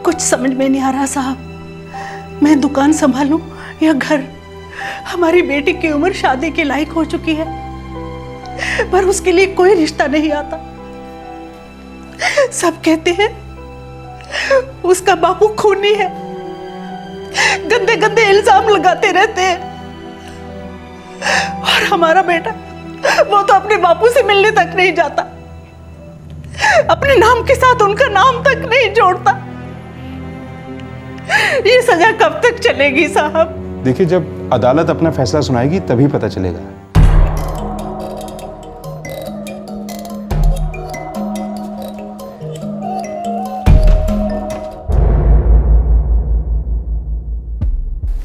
कुछ समझ में नहीं आ रहा साहब, मैं दुकान संभालूं या घर? हमारी बेटी की उम्र शादी के लायक हो चुकी है, पर उसके लिए कोई रिश्ता नहीं आता। सब कहते हैं उसका बापू खूनी है, गंदे गंदे इल्जाम लगाते रहते हैं। और हमारा बेटा, वो तो अपने बापू से मिलने तक नहीं जाता, अपने नाम के साथ उनका नाम तक नहीं जोड़ता। ये सजा कब तक चलेगी साहब? देखिए, जब अदालत अपना फैसला सुनाएगी तभी पता चलेगा।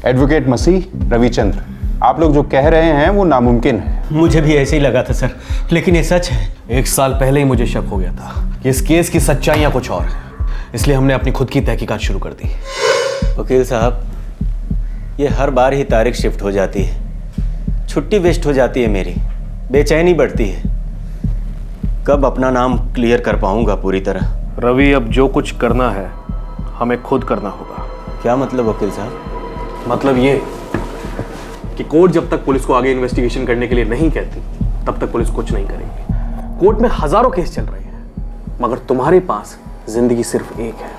एडवोकेट मसीह, रविचंद्र, आप लोग जो कह रहे हैं वो नामुमकिन है। मुझे भी ऐसे ही लगा था सर, लेकिन ये सच है। 1 साल पहले ही मुझे शक हो गया था कि इस केस की सच्चाइयां कुछ और हैं, इसलिए हमने अपनी खुद की तहकीकात शुरू कर दी। वकील साहब, ये हर बार ही तारीख शिफ्ट हो जाती है, छुट्टी वेस्ट हो जाती है, मेरी बेचैनी बढ़ती है। कब अपना नाम क्लियर कर पाऊंगा पूरी तरह? रवि, अब जो कुछ करना है हमें खुद करना होगा। क्या मतलब वकील साहब? मतलब ये कि कोर्ट जब तक पुलिस को आगे इन्वेस्टिगेशन करने के लिए नहीं कहती, तब तक पुलिस कुछ नहीं करेगी। कोर्ट में हजारों केस चल रहे हैं, मगर तुम्हारे पास जिंदगी सिर्फ एक है।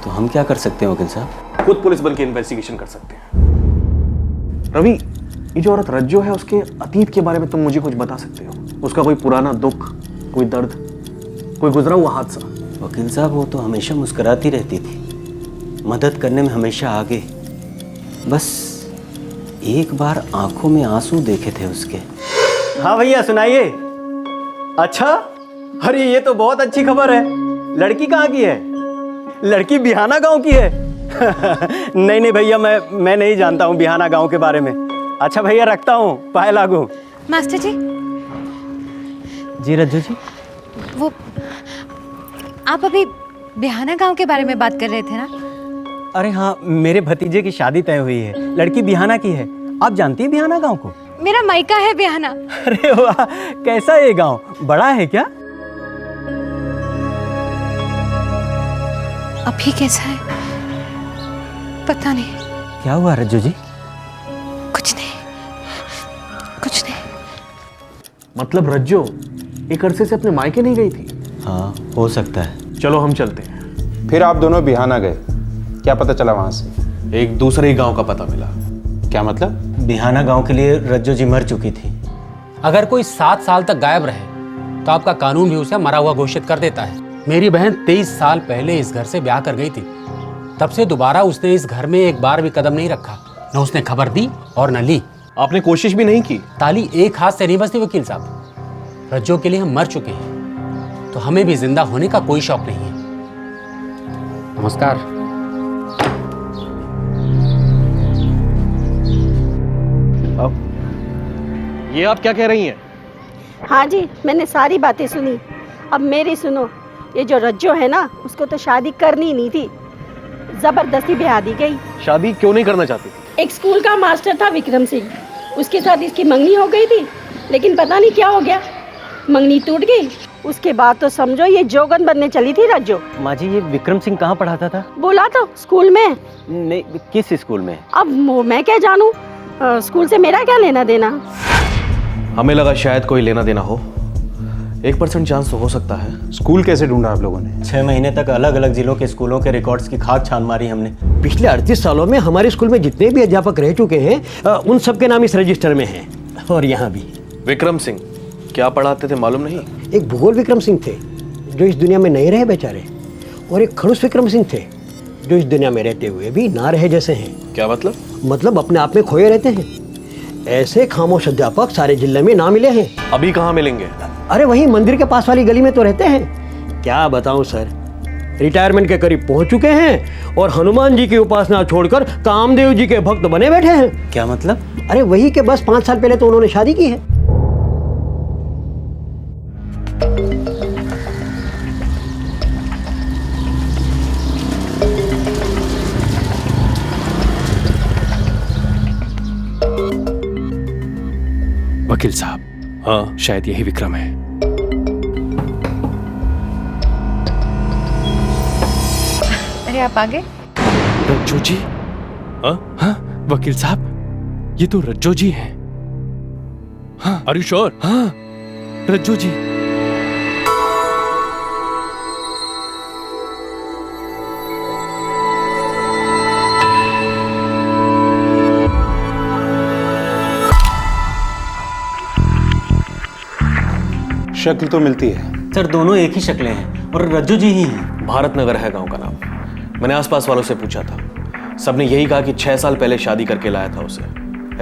तो हम क्या कर सकते हैं वकील साहब? खुद पुलिस बन के इन्वेस्टिगेशन कर सकते हैं। रवि, ये जो औरत रज्जो है, उसके अतीत के बारे में तुम मुझे कुछ बता सकते हो? उसका कोई पुराना दुख, कोई दर्द, कोई गुजरा हुआ हादसा? वकील साहब, वो तो हमेशा मुस्कुराती रहती थी, मदद करने में हमेशा आगे। बस एक बार आंखों में आंसू देखे थे उसके। हाँ भैया, सुनाइए। अच्छा, अरे ये तो बहुत अच्छी खबर है। लड़की कहाँ की है? लड़की बिहाना गांव की है। नहीं नहीं भैया, मैं नहीं जानता हूँ बिहाना गांव के बारे में। अच्छा भैया, रखता हूँ, पाए लागू। मास्टर जी। जी रज्जू जी। वो आप अभी बिहाना गांव के बारे में बात कर रहे थे ना? अरे हाँ, मेरे भतीजे की शादी तय हुई है, लड़की बिहाना की है। आप जानती है बिहाना गांव को? मेरा मायका है बिहाना। अरे वाह, कैसा है ये गांव? बड़ा है क्या? अभी कैसा है पता नहीं। क्या हुआ रज्जू जी? कुछ नहीं, कुछ नहीं। मतलब रज्जो एक अरसे से अपने मायके नहीं गई थी? हाँ, हो सकता है। चलो हम चलते हैं। फिर आप दोनों बिहाना गए, क्या पता चला वहां से? एक दूसरे ही गांव का पता मिला। क्या मतलब? बिहाना गांव के लिए रज्जो जी मर चुकी थी। अगर कोई 7 साल तक गायब रहे तो आपका कानून भी उसे मरा हुआ घोषित कर देता है। मेरी बहन 23 साल पहले इस घर से ब्याह कर गई थी, तब से दोबारा उसने इस घर में एक बार भी कदम नहीं रखा। न उसने खबर दी और न ली। आपने कोशिश भी नहीं की? ताली एक हाथ से नहीं बजती वकील साहब। रज्जो के लिए हम मर चुके हैं, तो हमें भी जिंदा होने का कोई शौक नहीं है। नमस्कार। अब ये आप क्या कह रही हैं? हाँ जी, मैंने सारी बातें सुनी। अब मेरी सुनो, ये जो रज्जो है ना, उसको तो शादी करनी नहीं थी, जबरदस्ती ब्याह दी गई। शादी क्यों नहीं करना चाहती? एक स्कूल का मास्टर था विक्रम सिंह, उसके साथ इसकी मंगनी हो गई थी, लेकिन पता नहीं क्या हो गया, मंगनी टूट गई। उसके बाद तो समझो ये जोगन बनने चली थी रज्जो। माँ जी, ये विक्रम सिंह कहाँ पढ़ाता था? बोला तो स्कूल में। नहीं, किस स्कूल में? अब मैं क्या जानूं, स्कूल से मेरा क्या लेना देना। हमें लगा शायद कोई लेना देना हो, 1% चांस तो हो सकता है। स्कूल कैसे ढूंढा आप लोगों ने? 6 महीने तक अलग अलग जिलों के स्कूलों के रिकॉर्ड्स की खाक छान मारी हमने। पिछले 38 सालों में हमारे स्कूल में जितने भी अध्यापक रह चुके हैं उन सबके नाम इस रजिस्टर में हैं, और यहाँ भी। विक्रम सिंह क्या पढ़ाते थे मालूम नहीं? एक भूगोल विक्रम सिंह थे जो इस दुनिया में नहीं रहे बेचारे, और एक खड़ूस विक्रम सिंह थे जो इस दुनिया में रहते हुए भी ना रहे जैसे हैं। क्या मतलब? मतलब अपने आप में खोए रहते हैं। ऐसे खामोश अध्यापक सारे जिले में ना मिले हैं। अभी कहाँ मिलेंगे? अरे वही मंदिर के पास वाली गली में तो रहते हैं। क्या बताऊं सर, रिटायरमेंट के करीब पहुंच चुके हैं और हनुमान जी की उपासना छोड़कर कामदेव जी के भक्त बने बैठे हैं। क्या मतलब? अरे वही के बस 5 साल पहले तो उन्होंने शादी की है। वकील साहब, हाँ शायद यही विक्रम है। अरे आप आ गए? रज्जो जी? हाँ वकील साहब, ये तो रज्जो जी हैं। हाँ, आर यू श्योर? हाँ, रज्जो जी। शक्ल तो मिलती है सर, दोनों एक ही शक्लें हैं और रज्जो जी ही हैं। भारत नगर है गांव का नाम। मैंने आसपास वालों से पूछा था, सबने यही कहा कि 6 साल पहले शादी करके लाया था उसे,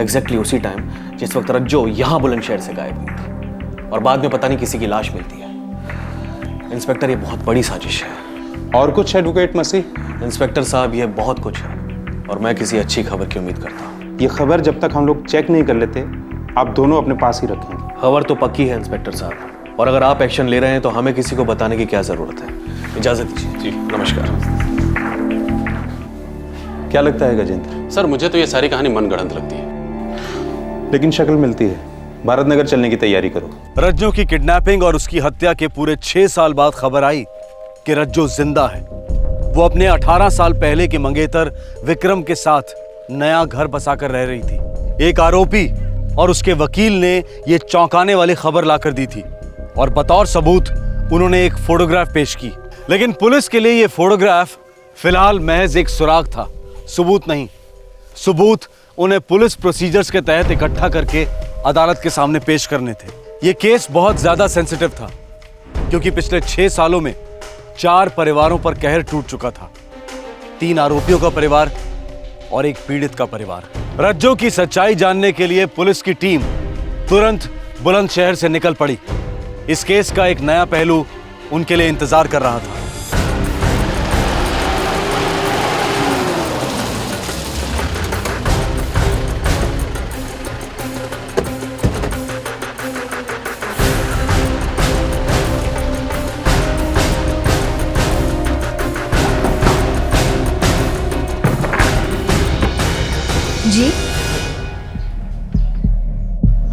एग्जैक्टली उसी टाइम जिस वक्त रज्जो यहाँ बुलंदशहर से गायब हुई थी, और बाद में पता नहीं किसी की लाश मिलती है। इंस्पेक्टर, ये बहुत बड़ी साजिश है। और कुछ एडवोकेट मसीह? इंस्पेक्टर साहब, ये बहुत कुछ है, और मैं किसी अच्छी खबर की उम्मीद करता हूँ। ये खबर जब तक हम लोग चेक नहीं कर लेते, आप दोनों अपने पास ही रखें। खबर तो पक्की है इंस्पेक्टर साहब, और अगर आप एक्शन ले रहे हैं तो हमें किसी को बताने की क्या जरूरत है। इजाजत दीजिए। जी नमस्कार। क्या लगता है गजेंद्र? सर मुझे तो ये सारी कहानी मनगढ़ंत लगती है, लेकिन शक्ल मिलती है। भारत नगर चलने की तैयारी करो। रज्जो की किडनैपिंग और उसकी हत्या के पूरे 6 साल बाद खबर आई कि रज्जो जिंदा है। वो अपने 18 साल पहले के मंगेतर विक्रम के साथ नया घर बसाकर रह रही थी। एक आरोपी और उसके वकील ने ये चौंकाने वाली खबर लाकर दी थी, और बतौर सबूत उन्होंने एक फोटोग्राफ पेश की। लेकिन पुलिस के लिए ये फोटोग्राफ फिलहाल महज एक सुराग था, सबूत नहीं। सबूत उन्हें पुलिस प्रोसीजर्स के तहत इकट्ठा करके अदालत के सामने पेश करने थे। ये केस बहुत ज्यादा सेंसिटिव था, क्योंकि पिछले 6 सालों में 4 परिवारों पर कहर टूट चुका था। 3 आरोपियों का परिवार और एक पीड़ित का परिवार। रज्जो की सच्चाई जानने के लिए पुलिस की टीम तुरंत बुलंदशहर से निकल पड़ी। इस केस का एक नया पहलू उनके लिए इंतजार कर रहा था। जी?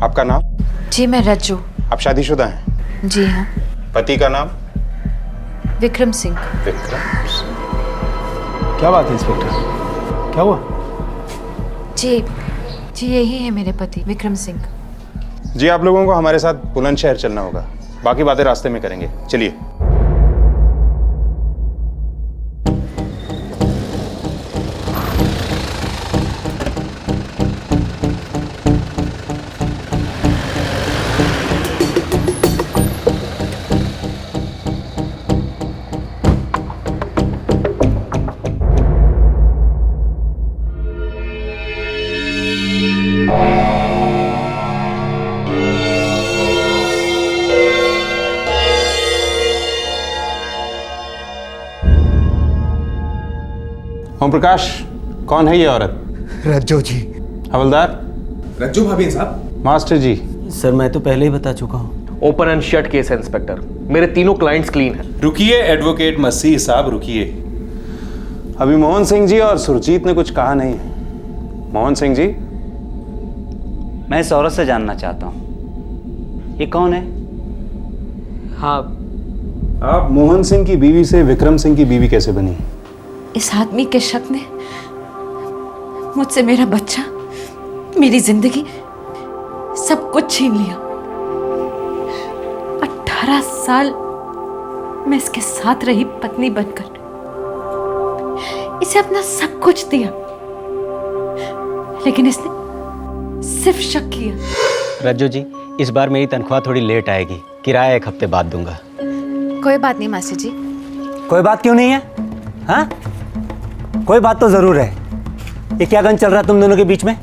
आपका नाम? जी मैं रज्जू। आप शादीशुदा हैं? जी हाँ। पति का नाम? विक्रम सिंह। विक्रम। क्या बात है इंस्पेक्टर, क्या हुआ? जी जी यही है मेरे पति विक्रम सिंह। जी आप लोगों को हमारे साथ बुलंदशहर चलना होगा, बाकी बातें रास्ते में करेंगे। चलिए। ओम प्रकाश, कौन है ये औरत? रज्जो जी। हवलदार? रज्जू भाभी साहब। मास्टर जी। सर मैं तो पहले ही बता चुका हूँ। ओपन एंड शट केस है इंस्पेक्टर। मेरे तीनों क्लाइंट्स क्लीन हैं। रुकिए एडवोकेट मसीह साहब, रुकिए। अभी मोहन सिंह जी और सुरजीत ने कुछ कहा नहीं है। मोहन सिंह जी, मैं इस औरत से जानना चाहता हूं, ये कौन है? हाँ, आप मोहन सिंह की बीवी से विक्रम सिंह की बीवी कैसे बनी? इस आदमी के शक ने मुझसे मेरा बच्चा, मेरी जिंदगी, सब कुछ छीन लिया। 18 साल मैं इसके साथ रही पत्नी बनकर, इसे अपना सब कुछ दिया, लेकिन इसने सिर्फ शक किया। रज्जू जी, इस बार मेरी तनख्वाह थोड़ी लेट आएगी, किराया 1 हफ्ते बाद दूंगा। कोई बात नहीं मास्टर जी। कोई बात क्यों नहीं है? हाँ, कोई बात तो जरूर है। ये क्या गन चल रहा है तुम दोनों के बीच में?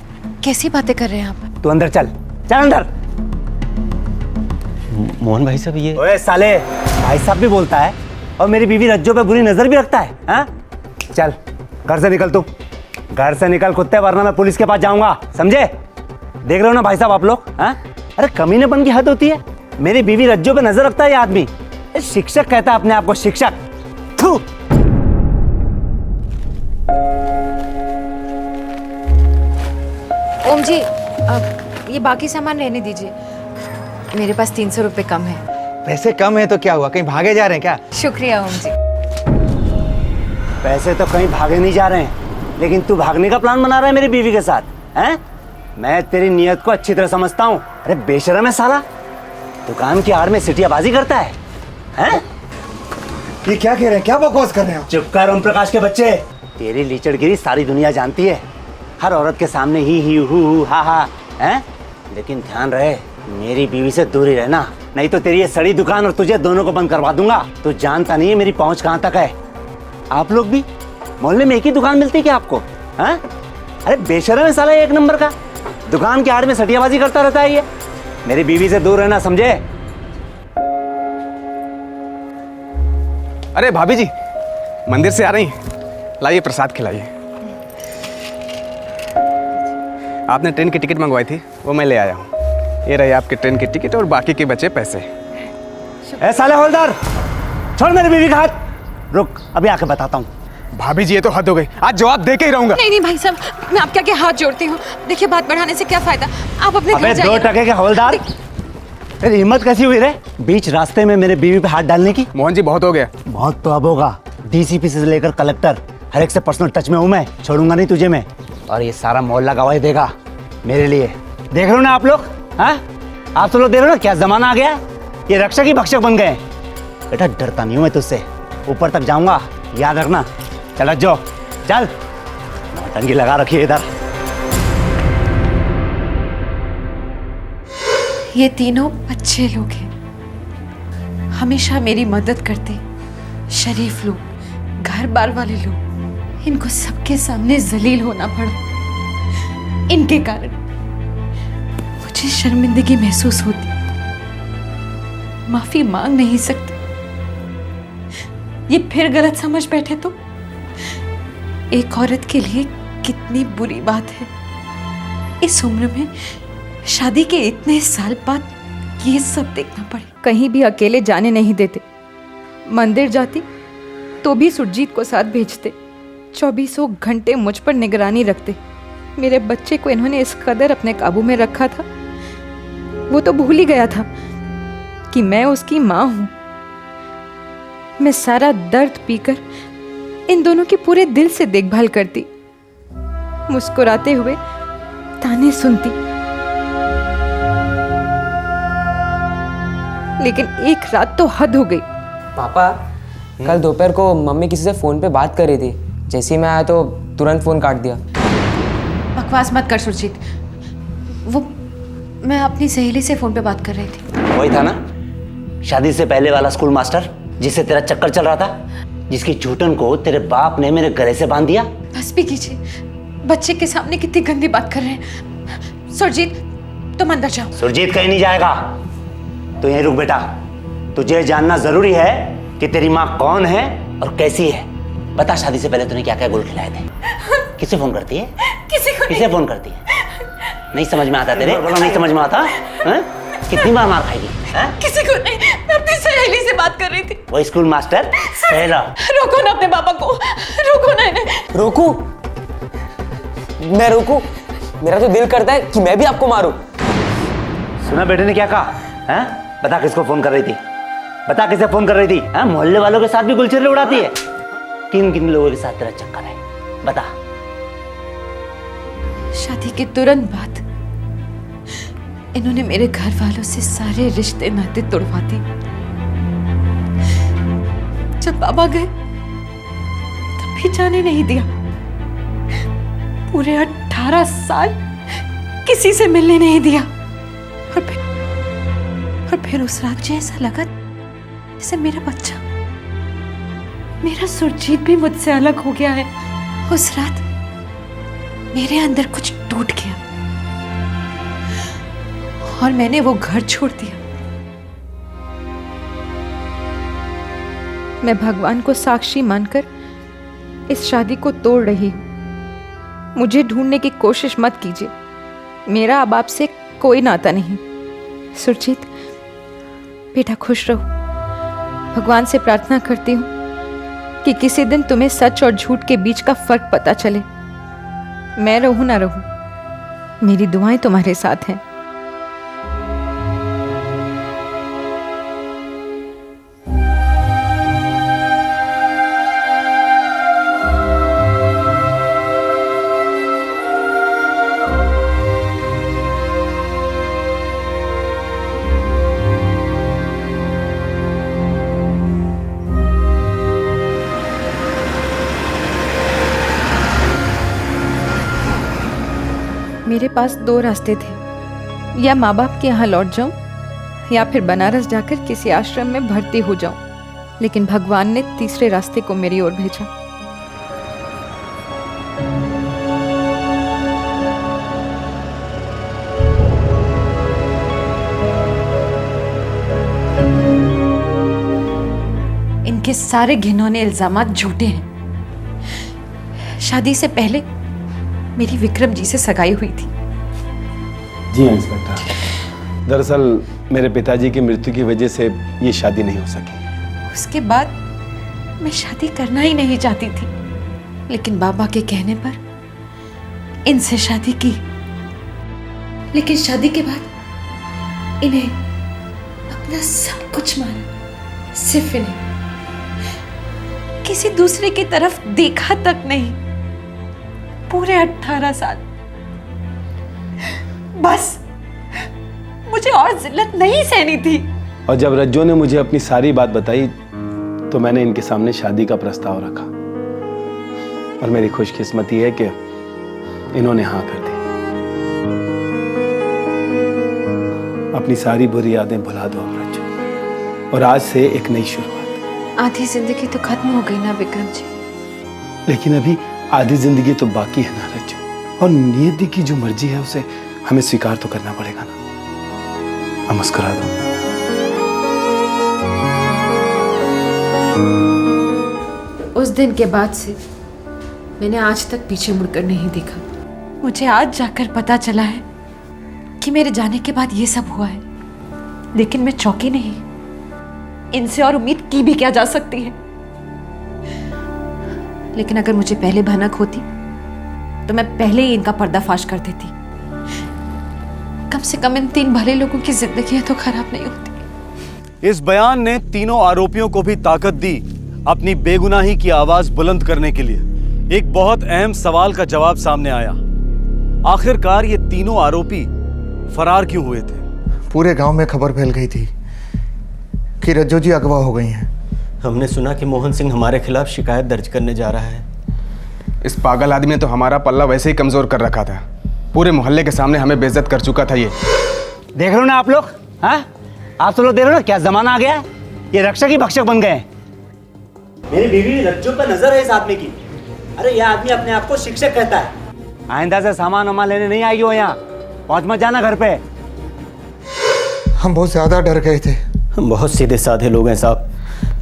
कैसी बातें कर रहे हैं आप? तू अंदर चल, चल अंदर। मोहन भाई साहब, ये ओए साले, भाई साहब भी बोलता है और मेरी बीवी रज्जो पे बुरी नजर भी रखता है। हाँ, चल घर से निकल, तू घर से निकल कुत्ते, वरना मैं पुलिस के पास जाऊंगा, समझे? देख रहे हो ना भाई साहब आप लोग? हाँ, अरे कमीनेपन की हद होती है। मेरी बीवी रज्जो पे नजर रखता है ये आदमी। शिक्षक कहता है अपने आप को, शिक्षक। थू। ओम जी, अब ये बाकी सामान रहने दीजिए, मेरे पास 300 रुपए कम है। पैसे कम है तो क्या हुआ, कहीं भागे जा रहे हैं क्या? शुक्रिया ओम जी। पैसे तो कहीं भागे नहीं जा रहे हैं, लेकिन तू भागने का प्लान बना रहा है मेरी बीवी के साथ, हैं? मैं तेरी नीयत को अच्छी तरह समझता हूँ। अरे बेशरम है साला, दुकान की आड़ में सिटियाबाजी करता है, हैं? ये क्या कह रहे हैं, क्या बकवास कर रहे हैं? चुप कर ओम प्रकाश के बच्चे। तेरी लीचड़गिरी सारी दुनिया जानती है, हर औरत के सामने ही हु हा हा, हैं? लेकिन ध्यान रहे, मेरी बीवी से दूर ही रहना, नहीं तो तेरी ये सड़ी दुकान और तुझे दोनों को बंद करवा दूंगा। तू जानता नहीं है मेरी पहुंच कहां तक है। आप लोग भी मोहल्ले में एक ही दुकान मिलती है क्या आपको? हैं? अरे बेशरम है साला, 1 नंबर का, दुकान के आड़ में सटियाबाजी करता रहता है ये। मेरी बीवी से दूर रहना, समझे? अरे भाभी जी, मंदिर से आ रही हैं, लाइए प्रसाद खिलाइए। आपने ट्रेन की टिकट मंगवाई थी, वो मैं ले आया हूँ। ये रही आपकी ट्रेन की टिकट और बाकी के बचे पैसे। ए साले हवलदार, छोड़ मेरी बीवी का हाथ। रुक, अभी आके बताता हूँ। भाभी जी, ये तो हद हो गई, आज जवाब दे के ही रहूंगा। नहीं नहीं भाई साहब, मैं आपके आगे हाथ जोड़ती हूँ। देखिए, बात बढ़ाने से क्या फायदा, आप अपने घर जाइए। 2 टके के हवलदार, तेरी हिम्मत कैसी हुई रे बीच रास्ते में मेरे बीवी पे हाथ डालने की? मोहन जी, बहुत हो गया। बहुत तो अब होगा। डीसीपी से लेकर कलेक्टर, हर एक से पर्सनल टच में हूँ मैं, छोड़ूंगा नहीं तुझे मैं। और ये सारा मोहल्ला गवाही देगा मेरे लिए। देख रहे हो ना आप लोग? हाँ, आप सब लोग देख रहे हो ना क्या जमाना आ गया? ये रक्षक ही भक्षक बन गए। बेटा डरता नहीं हूँ मैं तुझसे, ऊपर तक जाऊंगा, याद रखना। चल जो, चल, नौटंकी लगा रखी है इधर। ये तीनों अच्छे लोग हैं, हमेशा मेरी मदद करते, शरीफ लोग, घर बार वाले लोग। इनको सबके सामने जलील होना पड़ा, इनके कारण मुझे शर्मिंदगी महसूस होती, माफी मांग नहीं सकती। ये फिर गलत समझ बैठे तो एक औरत के लिए कितनी बुरी बात है। इस उम्र में शादी के इतने साल बाद ये सब देखना पड़े। कहीं भी अकेले जाने नहीं देते, मंदिर जाती तो भी सुरजीत को साथ भेजते, 24 घंटे मुझ पर निगरानी रखते। मेरे बच्चे को इन्होंने इस कदर अपने काबू में रखा था, वो तो भूल ही गया था कि मैं उसकी माँ हूँ। मैं सारा दर्द पीकर इन दोनों की पूरे दिल से देखभाल करती, मुस्कुराते हुए ताने सुनती। लेकिन एक रात तो हद हो गई। पापा, कल दोपहर को मम्मी किसी से फ़ोन पे बात कर रही थी, जैसे ही मैं आया तो तुरंत फ़ोन काट दिया। बकवास मत कर सुरजीत, वो मैं अपनी सहेली से फ़ोन पे बात कर रही थी। वही था ना, शादी से पहले वाला स्कूल मास्टर जिससे तेरा चक्कर चल रहा था, जिसकी झूठन को तेरे बाप ने मेरे गले से बांध दिया। बस भी कीजिए, बच्चे के सामने कितनी गंदी बात कर रहे हैं। सुरजीत, तुम अंदर जाओ। सुरजीत कहीं नहीं जाएगा, तो यहीं रुक बेटा। तुझे जानना जरूरी है कि तेरी माँ कौन है और कैसी है। बता, शादी से पहले तूने क्या क्या गुल खिलाए थे? किसे फोन करती है? किसे फोन करती है? नहीं समझ में आता तेरे? बोलो नहीं समझ में आता है? कितनी बार मार खाएगी? किसी को नहीं, मैं अपनी सहेली से बात कर रही थी। वो स्कूल मास्टर सहेला। रोको ना अपने पापा को, रोको ना इन्हें। रोकू? मैं रोकू? मेरा तो दिल करता है कि मैं भी आपको मारूं। सुना बेटे ने क्या कहा? हैं? बता किसको फोन कर रही थी? बता किसे फोन कर रही थी? हैं? मोहल्ले वालों के साथ भी गुलछर्रे उड़ाती है? किन किन लोगों के साथ तेरा चक्कर है? बता। शादी के तुरंत बाद इन्होंने मेरे घर वालों से सारे रिश्ते नाते तोड़वा दिए। जब बाबा गए तब भी जाने नहीं दिया। पूरे 18 साल किसी से मिलने नहीं दिया। और फिर उस रात जैसा लगा जैसे मेरा बच्चा, मेरा सुरजीत भी मुझसे अलग हो गया है। उस रात मेरे अंदर कुछ टूट गया और मैंने वो घर छोड़ दिया। मैं भगवान को साक्षी मानकर इस शादी को तोड़ रही हूं। मुझे ढूंढने की कोशिश मत कीजिए, मेरा अब आपसे कोई नाता नहीं। सुरजीत बेटा खुश रहो। भगवान से प्रार्थना करती हूँ कि किसी दिन तुम्हें सच और झूठ के बीच का फर्क पता चले। मैं रहूं ना रहूं, मेरी दुआएं तुम्हारे साथ हैं। मेरे पास 2 रास्ते थे, या माँ बाप के यहाँ लौट जाऊं या फिर बनारस जाकर किसी आश्रम में भर्ती हो जाऊं। लेकिन भगवान ने तीसरे रास्ते को मेरी ओर भेजा। इनके सारे घिनौने इल्जामात झूठे हैं। शादी से पहले मेरी विक्रम जी से सगाई हुई थी। जी हाँ इंस्पेक्टर, दरअसल मेरे पिताजी की मृत्यु की वजह से ये शादी नहीं हो सकी। उसके बाद मैं शादी करना ही नहीं चाहती थी, लेकिन बाबा के कहने पर इनसे शादी की। लेकिन शादी के बाद इन्हें अपना सब कुछ माना, सिर्फ इन्हें। किसी दूसरे की तरफ देखा तक नहीं। पूरे 18 साल। बस मुझे और जिल्लत नहीं सहनी थी। और जब रज्जो ने मुझे अपनी सारी बात बताई तो मैंने इनके सामने शादी का प्रस्ताव रखा। और मेरी खुशकिस्मती है कि इन्होंने हाँ कर दी। अपनी सारी बुरी यादें भुला दो अब रज्जो, और आज से एक नई शुरुआत। आधी जिंदगी तो खत्म हो गई ना विक्रम जी। लेकिन अभी आधी जिंदगी तो बाकी है ना रज्जो, और नियति की जो मर्जी है उसे हमें स्वीकार तो करना पड़ेगा ना। अब मुस्कुरा दो। उस दिन के बाद से मैंने आज तक पीछे मुड़कर नहीं देखा। मुझे आज जाकर पता चला है कि मेरे जाने के बाद ये सब हुआ है, लेकिन मैं चौंकी नहीं। इनसे और उम्मीद की भी क्या जा सकती है। लेकिन अगर मुझे पहले भनक होती तो मैं पहले ही इनका पर्दाफाश कर देती। कम से कम इन 3 भले लोगों की जिंदगी तो खराब नहीं होती। इस बयान ने तीनों आरोपियों को भी ताकत दी अपनी बेगुनाही की आवाज बुलंद करने के लिए। एक बहुत अहम सवाल का जवाब सामने आया, आखिरकार ये तीनों आरोपी फरार क्यों हुए थे? पूरे गांव में खबर फैल गई थी कि रज्जो जी अगवा हो गई हैं। हमने सुना कि मोहन सिंह हमारे खिलाफ शिकायत दर्ज करने जा रहा है। इस पागल आदमी ने तो हमारा पल्ला वैसे ही कमजोर कर रखा था। पूरे मोहल्ले के सामने हमें बेइज्जत कर चुका था ये। देख रहे हो ना आप लोग? हाँ, आप सब लोग देख रहे हो ना क्या जमाना आ गया है? ये रक्षक ही भक्षक बन गए। मेरी बीवी रज्जो पर नजर है इस आदमी की। अरे यह आदमी अपने आप को शिक्षक कहता है। आइंदा से सामान वामान लेने नहीं आई हो यहाँ। पहुंच मत जाना घर पे। हम बहुत ज्यादा डर गए थे। हम बहुत सीधे साधे लोग हैं साहब,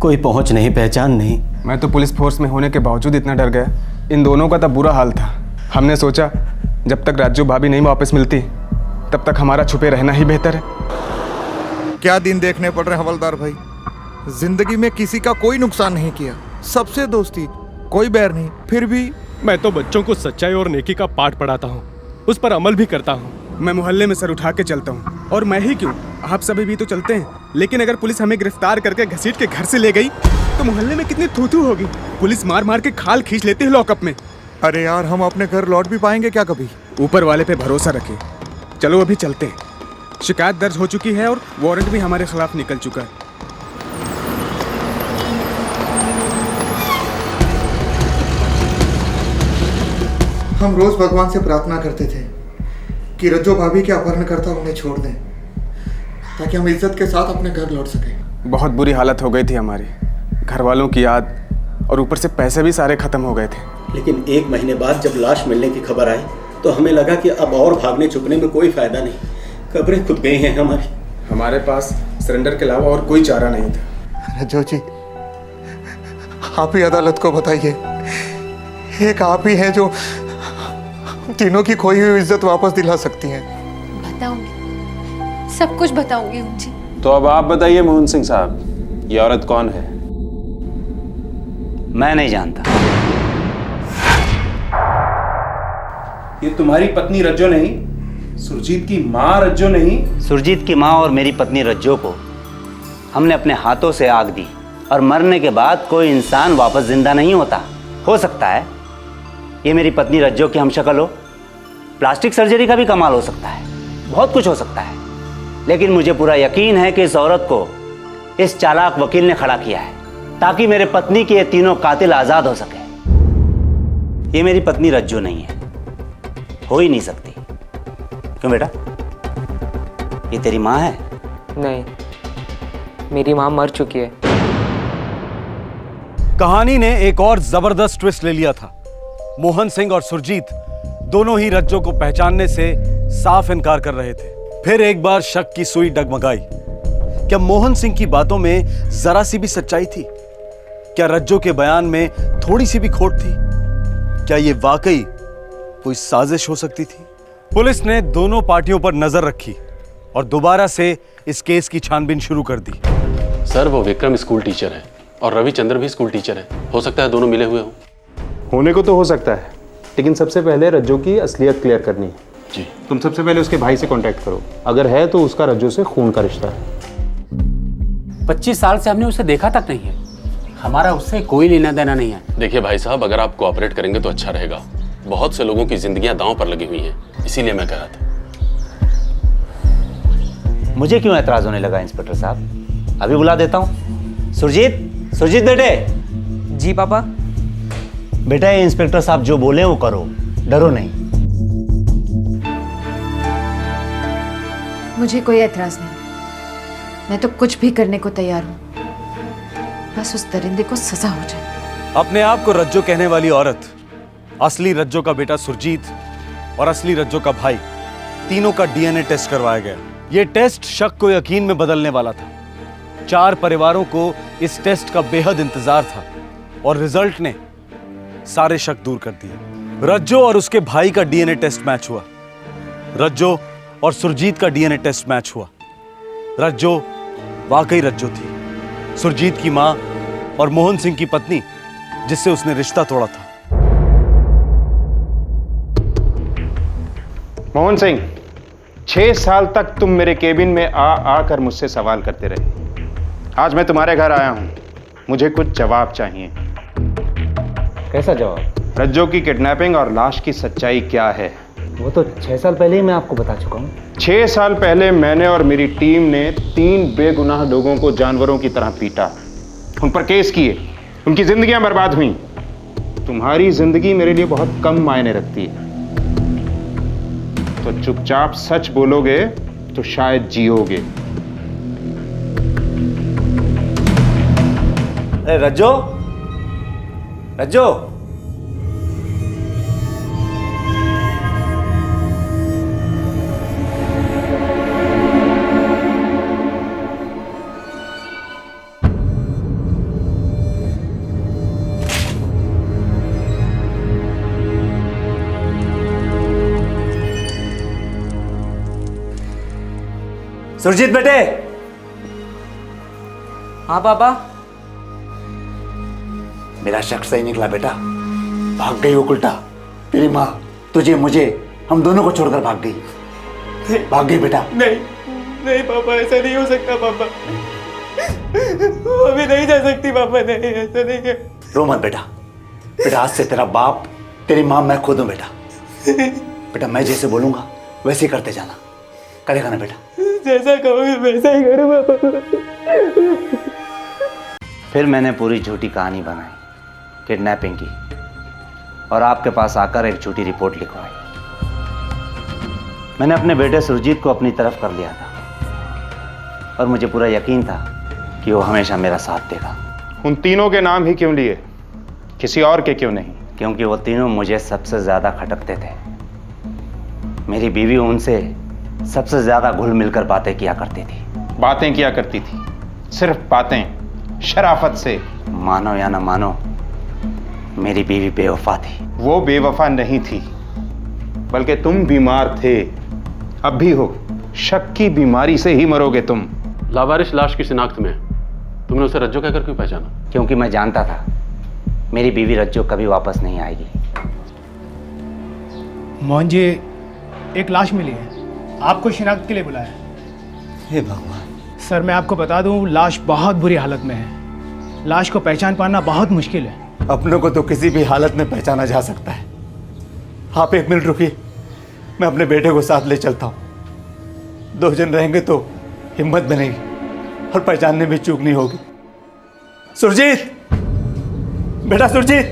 कोई पहुंच नहीं, पहचान नहीं। मैं तो पुलिस फोर्स में होने के बावजूद इतना डर गया। इन दोनों का तब बुरा हाल था। हमने सोचा जब तक राजू भाभी नहीं वापस मिलती तब तक हमारा छुपे रहना ही बेहतर है। क्या दिन देखने पड़ रहे हैं हवलदार भाई। जिंदगी में किसी का कोई नुकसान नहीं किया, सबसे दोस्ती, कोई बैर नहीं, फिर भी। मैं तो बच्चों को सच्चाई और नेकी का पाठ पढ़ाता हूँ, उस पर अमल भी करता हूँ। मैं मोहल्ले में सर उठा के चलता हूँ, और मैं ही क्यों, आप सभी भी तो चलते हैं। लेकिन अगर पुलिस हमें गिरफ्तार करके घसीट के घर से ले गई तो मोहल्ले में कितनी थू-थू होगी। पुलिस मार मार के खाल खींच लेती है लॉकअप में। अरे यार, हम अपने घर लौट भी पाएंगे क्या कभी? ऊपर वाले पे भरोसा रखें। चलो अभी चलते हैं। शिकायत दर्ज हो चुकी है और वारंट भी हमारे खिलाफ निकल चुका है। हम रोज भगवान से प्रार्थना करते थे कि रज्जो भाभी के अपहरणकर्ता उन्हें छोड़ दें, ताकि हम इज्जत के साथ अपने घर लौट सकें। बहुत बुरी हालत हो गई थी हमारी, घर वालों की याद, और ऊपर से पैसे भी सारे खत्म हो गए थे। लेकिन 1 महीने बाद जब लाश मिलने की खबर आई तो हमें लगा कि अब और भागने छुपने में कोई फायदा नहीं, कब्रें खुद गई हैं हमारी। हमारे पास सरेंडर के अलावा और कोई चारा नहीं था। रज्जो जी, आप ही अदालत को बताइए, एक आप ही हैं जो तीनों की खोई हुई इज्जत वापस दिला सकती हैं। बताऊंगी, सब कुछ बताऊंगी जी। तो अब आप बताइए मोहन सिंह साहब, ये औरत कौन है? मैं नहीं जानता। ये तुम्हारी पत्नी रज्जो नहीं, सुरजीत की माँ रज्जो नहीं? सुरजीत की माँ और मेरी पत्नी रज्जो को हमने अपने हाथों से आग दी, और मरने के बाद कोई इंसान वापस जिंदा नहीं होता। हो सकता है ये मेरी पत्नी रज्जो की हमशक्ल हो, प्लास्टिक सर्जरी का भी कमाल हो सकता है, बहुत कुछ हो सकता है, लेकिन मुझे पूरा यकीन है कि इस औरत को इस चालाक वकील ने खड़ा किया है ताकि मेरे पत्नी के ये तीनों कातिल आजाद हो सके। ये मेरी पत्नी रज्जो नहीं है, हो ही नहीं सकती। क्यों बेटा, ये तेरी माँ है? नहीं, मेरी माँ मर चुकी है। कहानी ने एक और जबरदस्त ट्विस्ट ले लिया था। मोहन सिंह और सुरजीत दोनों ही रज्जो को पहचानने से साफ इनकार कर रहे थे। फिर एक बार शक की सुई डगमगाई। क्या मोहन सिंह की बातों में जरा सी भी सच्चाई थी? क्या रज्जो के बयान में थोड़ी सी भी खोट थी? क्या यह वाकई कोई साजिश हो सकती थी? पुलिस ने दोनों पार्टियों पर नजर रखी और दोबारा से इस केस की छानबीन शुरू कर दी। सर, वो विक्रम स्कूल टीचर है और रविचंद्र भी स्कूल टीचर है। हो सकता है दोनों मिले हुए हों। होने को तो हो सकता है, लेकिन सबसे पहले रज्जो की असलियत क्लियर करनी है। जी। तुम सबसे पहले उसके भाई से कांटेक्ट करो, अगर है तो उसका रज्जो से खून का रिश्ता है। 25 साल से हमने उसे देखा तक नहीं है, हमारा उससे कोई लेना देना नहीं है। देखिए भाई साहब, अगर आप कोऑपरेट करेंगे तो अच्छा रहेगा। बहुत से लोगों की जिंदगियां दांव पर लगी हुई हैं, इसीलिए मैं कह रहा था। मुझे क्यों एतराज होने लगा इंस्पेक्टर साहब? अभी बुला देता हूँ। सुरजीत, सुरजीत बेटे। जी पापा। बेटा, ये इंस्पेक्टर साहब जो बोले वो करो, डरो नहीं। मुझे कोई एतराज नहीं, मैं तो कुछ भी करने को तैयार हूँ, बस उस दरिंदे को सजा हो जाए। अपने आप को रज्जो कहने वाली औरत, असली रज्जो का बेटा सुरजीत और असली रज्जो का भाई, तीनों का डीएनए टेस्ट करवाया गया। यह टेस्ट शक को यकीन में बदलने वाला था। 4 परिवारों को इस टेस्ट का बेहद इंतजार था और रिजल्ट ने सारे शक दूर कर दिए। रज्जो और उसके भाई का डीएनए टेस्ट मैच हुआ। रज्जो और सुरजीत का डीएनए टेस्ट मैच हुआ। रज्जो वाकई रज्जो थी, सुरजीत की मां और मोहन सिंह की पत्नी जिससे उसने रिश्ता तोड़ा था। मोहन सिंह, 6 साल तक तुम मेरे केबिन में आकर मुझसे सवाल करते रहे। आज मैं तुम्हारे घर आया हूं, मुझे कुछ जवाब चाहिए। कैसा जवाब? रज्जो की किडनैपिंग और लाश की सच्चाई क्या है? वो तो 6 साल पहले ही मैं आपको बता चुका हूँ। 6 साल पहले मैंने और मेरी टीम ने 3 बेगुनाह लोगों को जानवरों की तरह पीटा, उन पर केस किए, उनकी जिंदगियां बर्बाद हुई। तुम्हारी जिंदगी मेरे लिए बहुत कम मायने रखती है, तो चुपचाप सच बोलोगे तो शायद जियोगे। अरे रज्जो, रज्जो, सुरजीत बेटे, हाँ पापा। मेरा शक सही निकला बेटा, भाग गई वो उल्टा। तेरी माँ तुझे मुझे हम दोनों को छोड़कर भाग गई। भाग गई बेटा। नहीं नहीं पापा, ऐसा नहीं हो सकता पापा, वो अभी नहीं जा सकती पापा, नहीं ऐसा नहीं है। रो मत बेटा, बेटा आज से तेरा बाप तेरी माँ मैं खुद हूँ बेटा। बेटा मैं जैसे बोलूंगा वैसे ही करते जाना, करेगा ना बेटा? जैसा कहोगे वैसा ही करूँगा पापा। फिर मैंने पूरी झूठी कहानी बनाई किडनैपिंग की और आपके पास आकर एक झूठी रिपोर्ट लिखवाई। मैंने अपने बेटे सुरजीत को अपनी तरफ कर लिया था और मुझे पूरा यकीन था कि वो हमेशा मेरा साथ देगा। उन तीनों के नाम ही क्यों लिए, किसी और के क्यों नहीं? क्योंकि वो तीनों मुझे सबसे ज्यादा खटकते थे। मेरी बीवी उनसे सबसे ज्यादा घुल मिलकर बातें किया करती थी। बातें किया करती थी, सिर्फ बातें, शराफत से। मानो या ना मानो, मेरी बीवी बेवफा थी। वो बेवफा नहीं थी, बल्कि तुम बीमार थे, अब भी हो। शक की बीमारी से ही मरोगे तुम। लावारिश लाश की शिनाख्त में तुमने उसे रज्जो कहकर क्यों पहचाना? क्योंकि मैं जानता था मेरी बीवी रज्जो कभी वापस नहीं आएगी। मोहन जी, एक लाश मिली है, आपको शिनाख्त के लिए बुलाया। हे भगवान। सर मैं आपको बता दूं, लाश बहुत बुरी हालत में है। लाश को पहचान पाना बहुत मुश्किल है। अपनों को तो किसी भी हालत में पहचाना जा सकता है। आप एक मिनट रुकिए, मैं अपने बेटे को साथ ले चलता हूँ। 2 जन रहेंगे तो हिम्मत बनेगी और पहचानने में चूक नहीं होगी। सुरजीत, बेटा सुरजीत।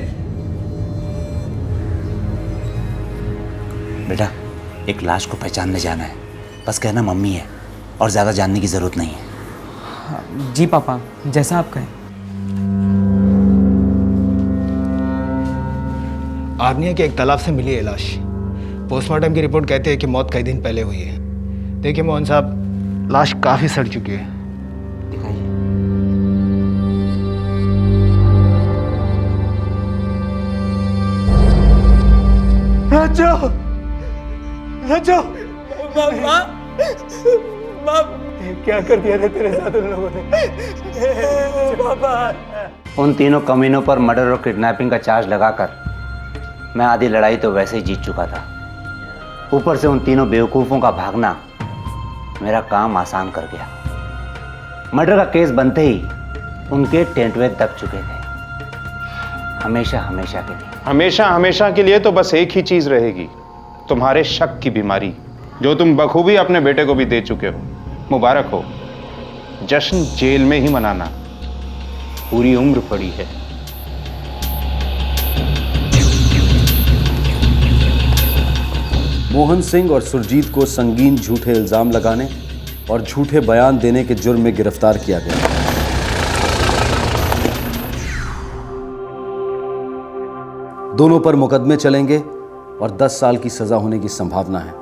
बेटा एक लाश को पहचानने जाना है, बस कहना मम्मी है और ज्यादा जानने की जरूरत नहीं है। जी पापा, जैसा आप कहें। आग्नेय के एक तालाब से मिली है लाश। पोस्टमार्टम की रिपोर्ट कहती है कि मौत कई दिन पहले हुई है। देखिए मोहन साहब, लाश काफी सड़ चुकी है। रज्जो, रज्जो, क्या कर दिया था तेरे साथ उन लोगों ने? पापा। उन तीनों कमीनों पर मर्डर और किडनैपिंग का चार्ज लगाकर मैं आधी लड़ाई तो वैसे ही जीत चुका था। ऊपर से उन तीनों बेवकूफ़ों का भागना मेरा काम आसान कर गया। मर्डर का केस बनते ही उनके टेंटवे दब चुके थे, हमेशा हमेशा के लिए। हमेशा हमेशा के लिए तो बस एक ही चीज रहेगी, तुम्हारे शक की बीमारी, जो तुम बखूबी अपने बेटे को भी दे चुके हो। मुबारक हो, जश्न जेल में ही मनाना, पूरी उम्र पड़ी है। मोहन सिंह और सुरजीत को संगीन झूठे इल्जाम लगाने और झूठे बयान देने के जुर्म में गिरफ्तार किया गया। दोनों पर मुकदमे चलेंगे और 10 साल की सजा होने की संभावना है।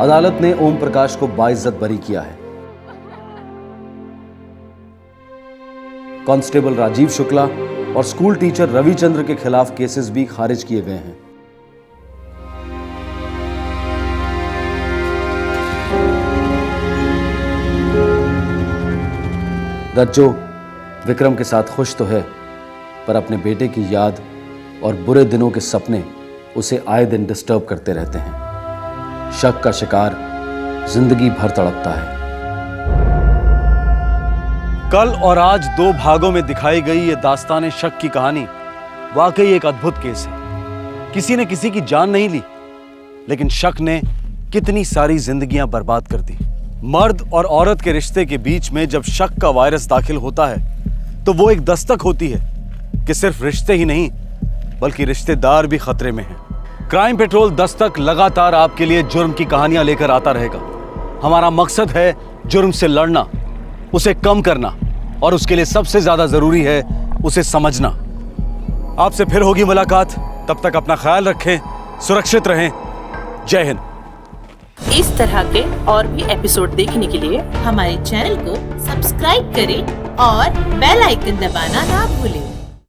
अदालत ने ओम प्रकाश को बाइज्जत बरी किया है। कांस्टेबल राजीव शुक्ला और स्कूल टीचर रविचंद्र के खिलाफ केसेस भी खारिज किए गए हैं। रज्जो विक्रम के साथ खुश तो है, पर अपने बेटे की याद और बुरे दिनों के सपने उसे आए दिन डिस्टर्ब करते रहते हैं। शक का शिकार जिंदगी भर तड़पता है। कल और आज 2 भागों में दिखाई गई ये दास्तान शक की कहानी वाकई एक अद्भुत केस है। किसी ने किसी की जान नहीं ली, लेकिन शक ने कितनी सारी जिंदगियां बर्बाद कर दी। मर्द और औरत के रिश्ते के बीच में जब शक का वायरस दाखिल होता है तो वो एक दस्तक होती है कि सिर्फ रिश्ते ही नहीं बल्कि रिश्तेदार भी खतरे में हैं। क्राइम पेट्रोल दस्तक लगातार आपके लिए जुर्म की कहानियां लेकर आता रहेगा। हमारा मकसद है जुर्म से लड़ना, उसे कम करना, और उसके लिए सबसे ज्यादा जरूरी है उसे समझना। आपसे फिर होगी मुलाकात, तब तक अपना ख्याल रखें, सुरक्षित रहें। जय हिंद। इस तरह के और भी एपिसोड देखने के लिए हमारे चैनल को सब्सक्राइब करें और बेल आइकन दबाना ना भूलें।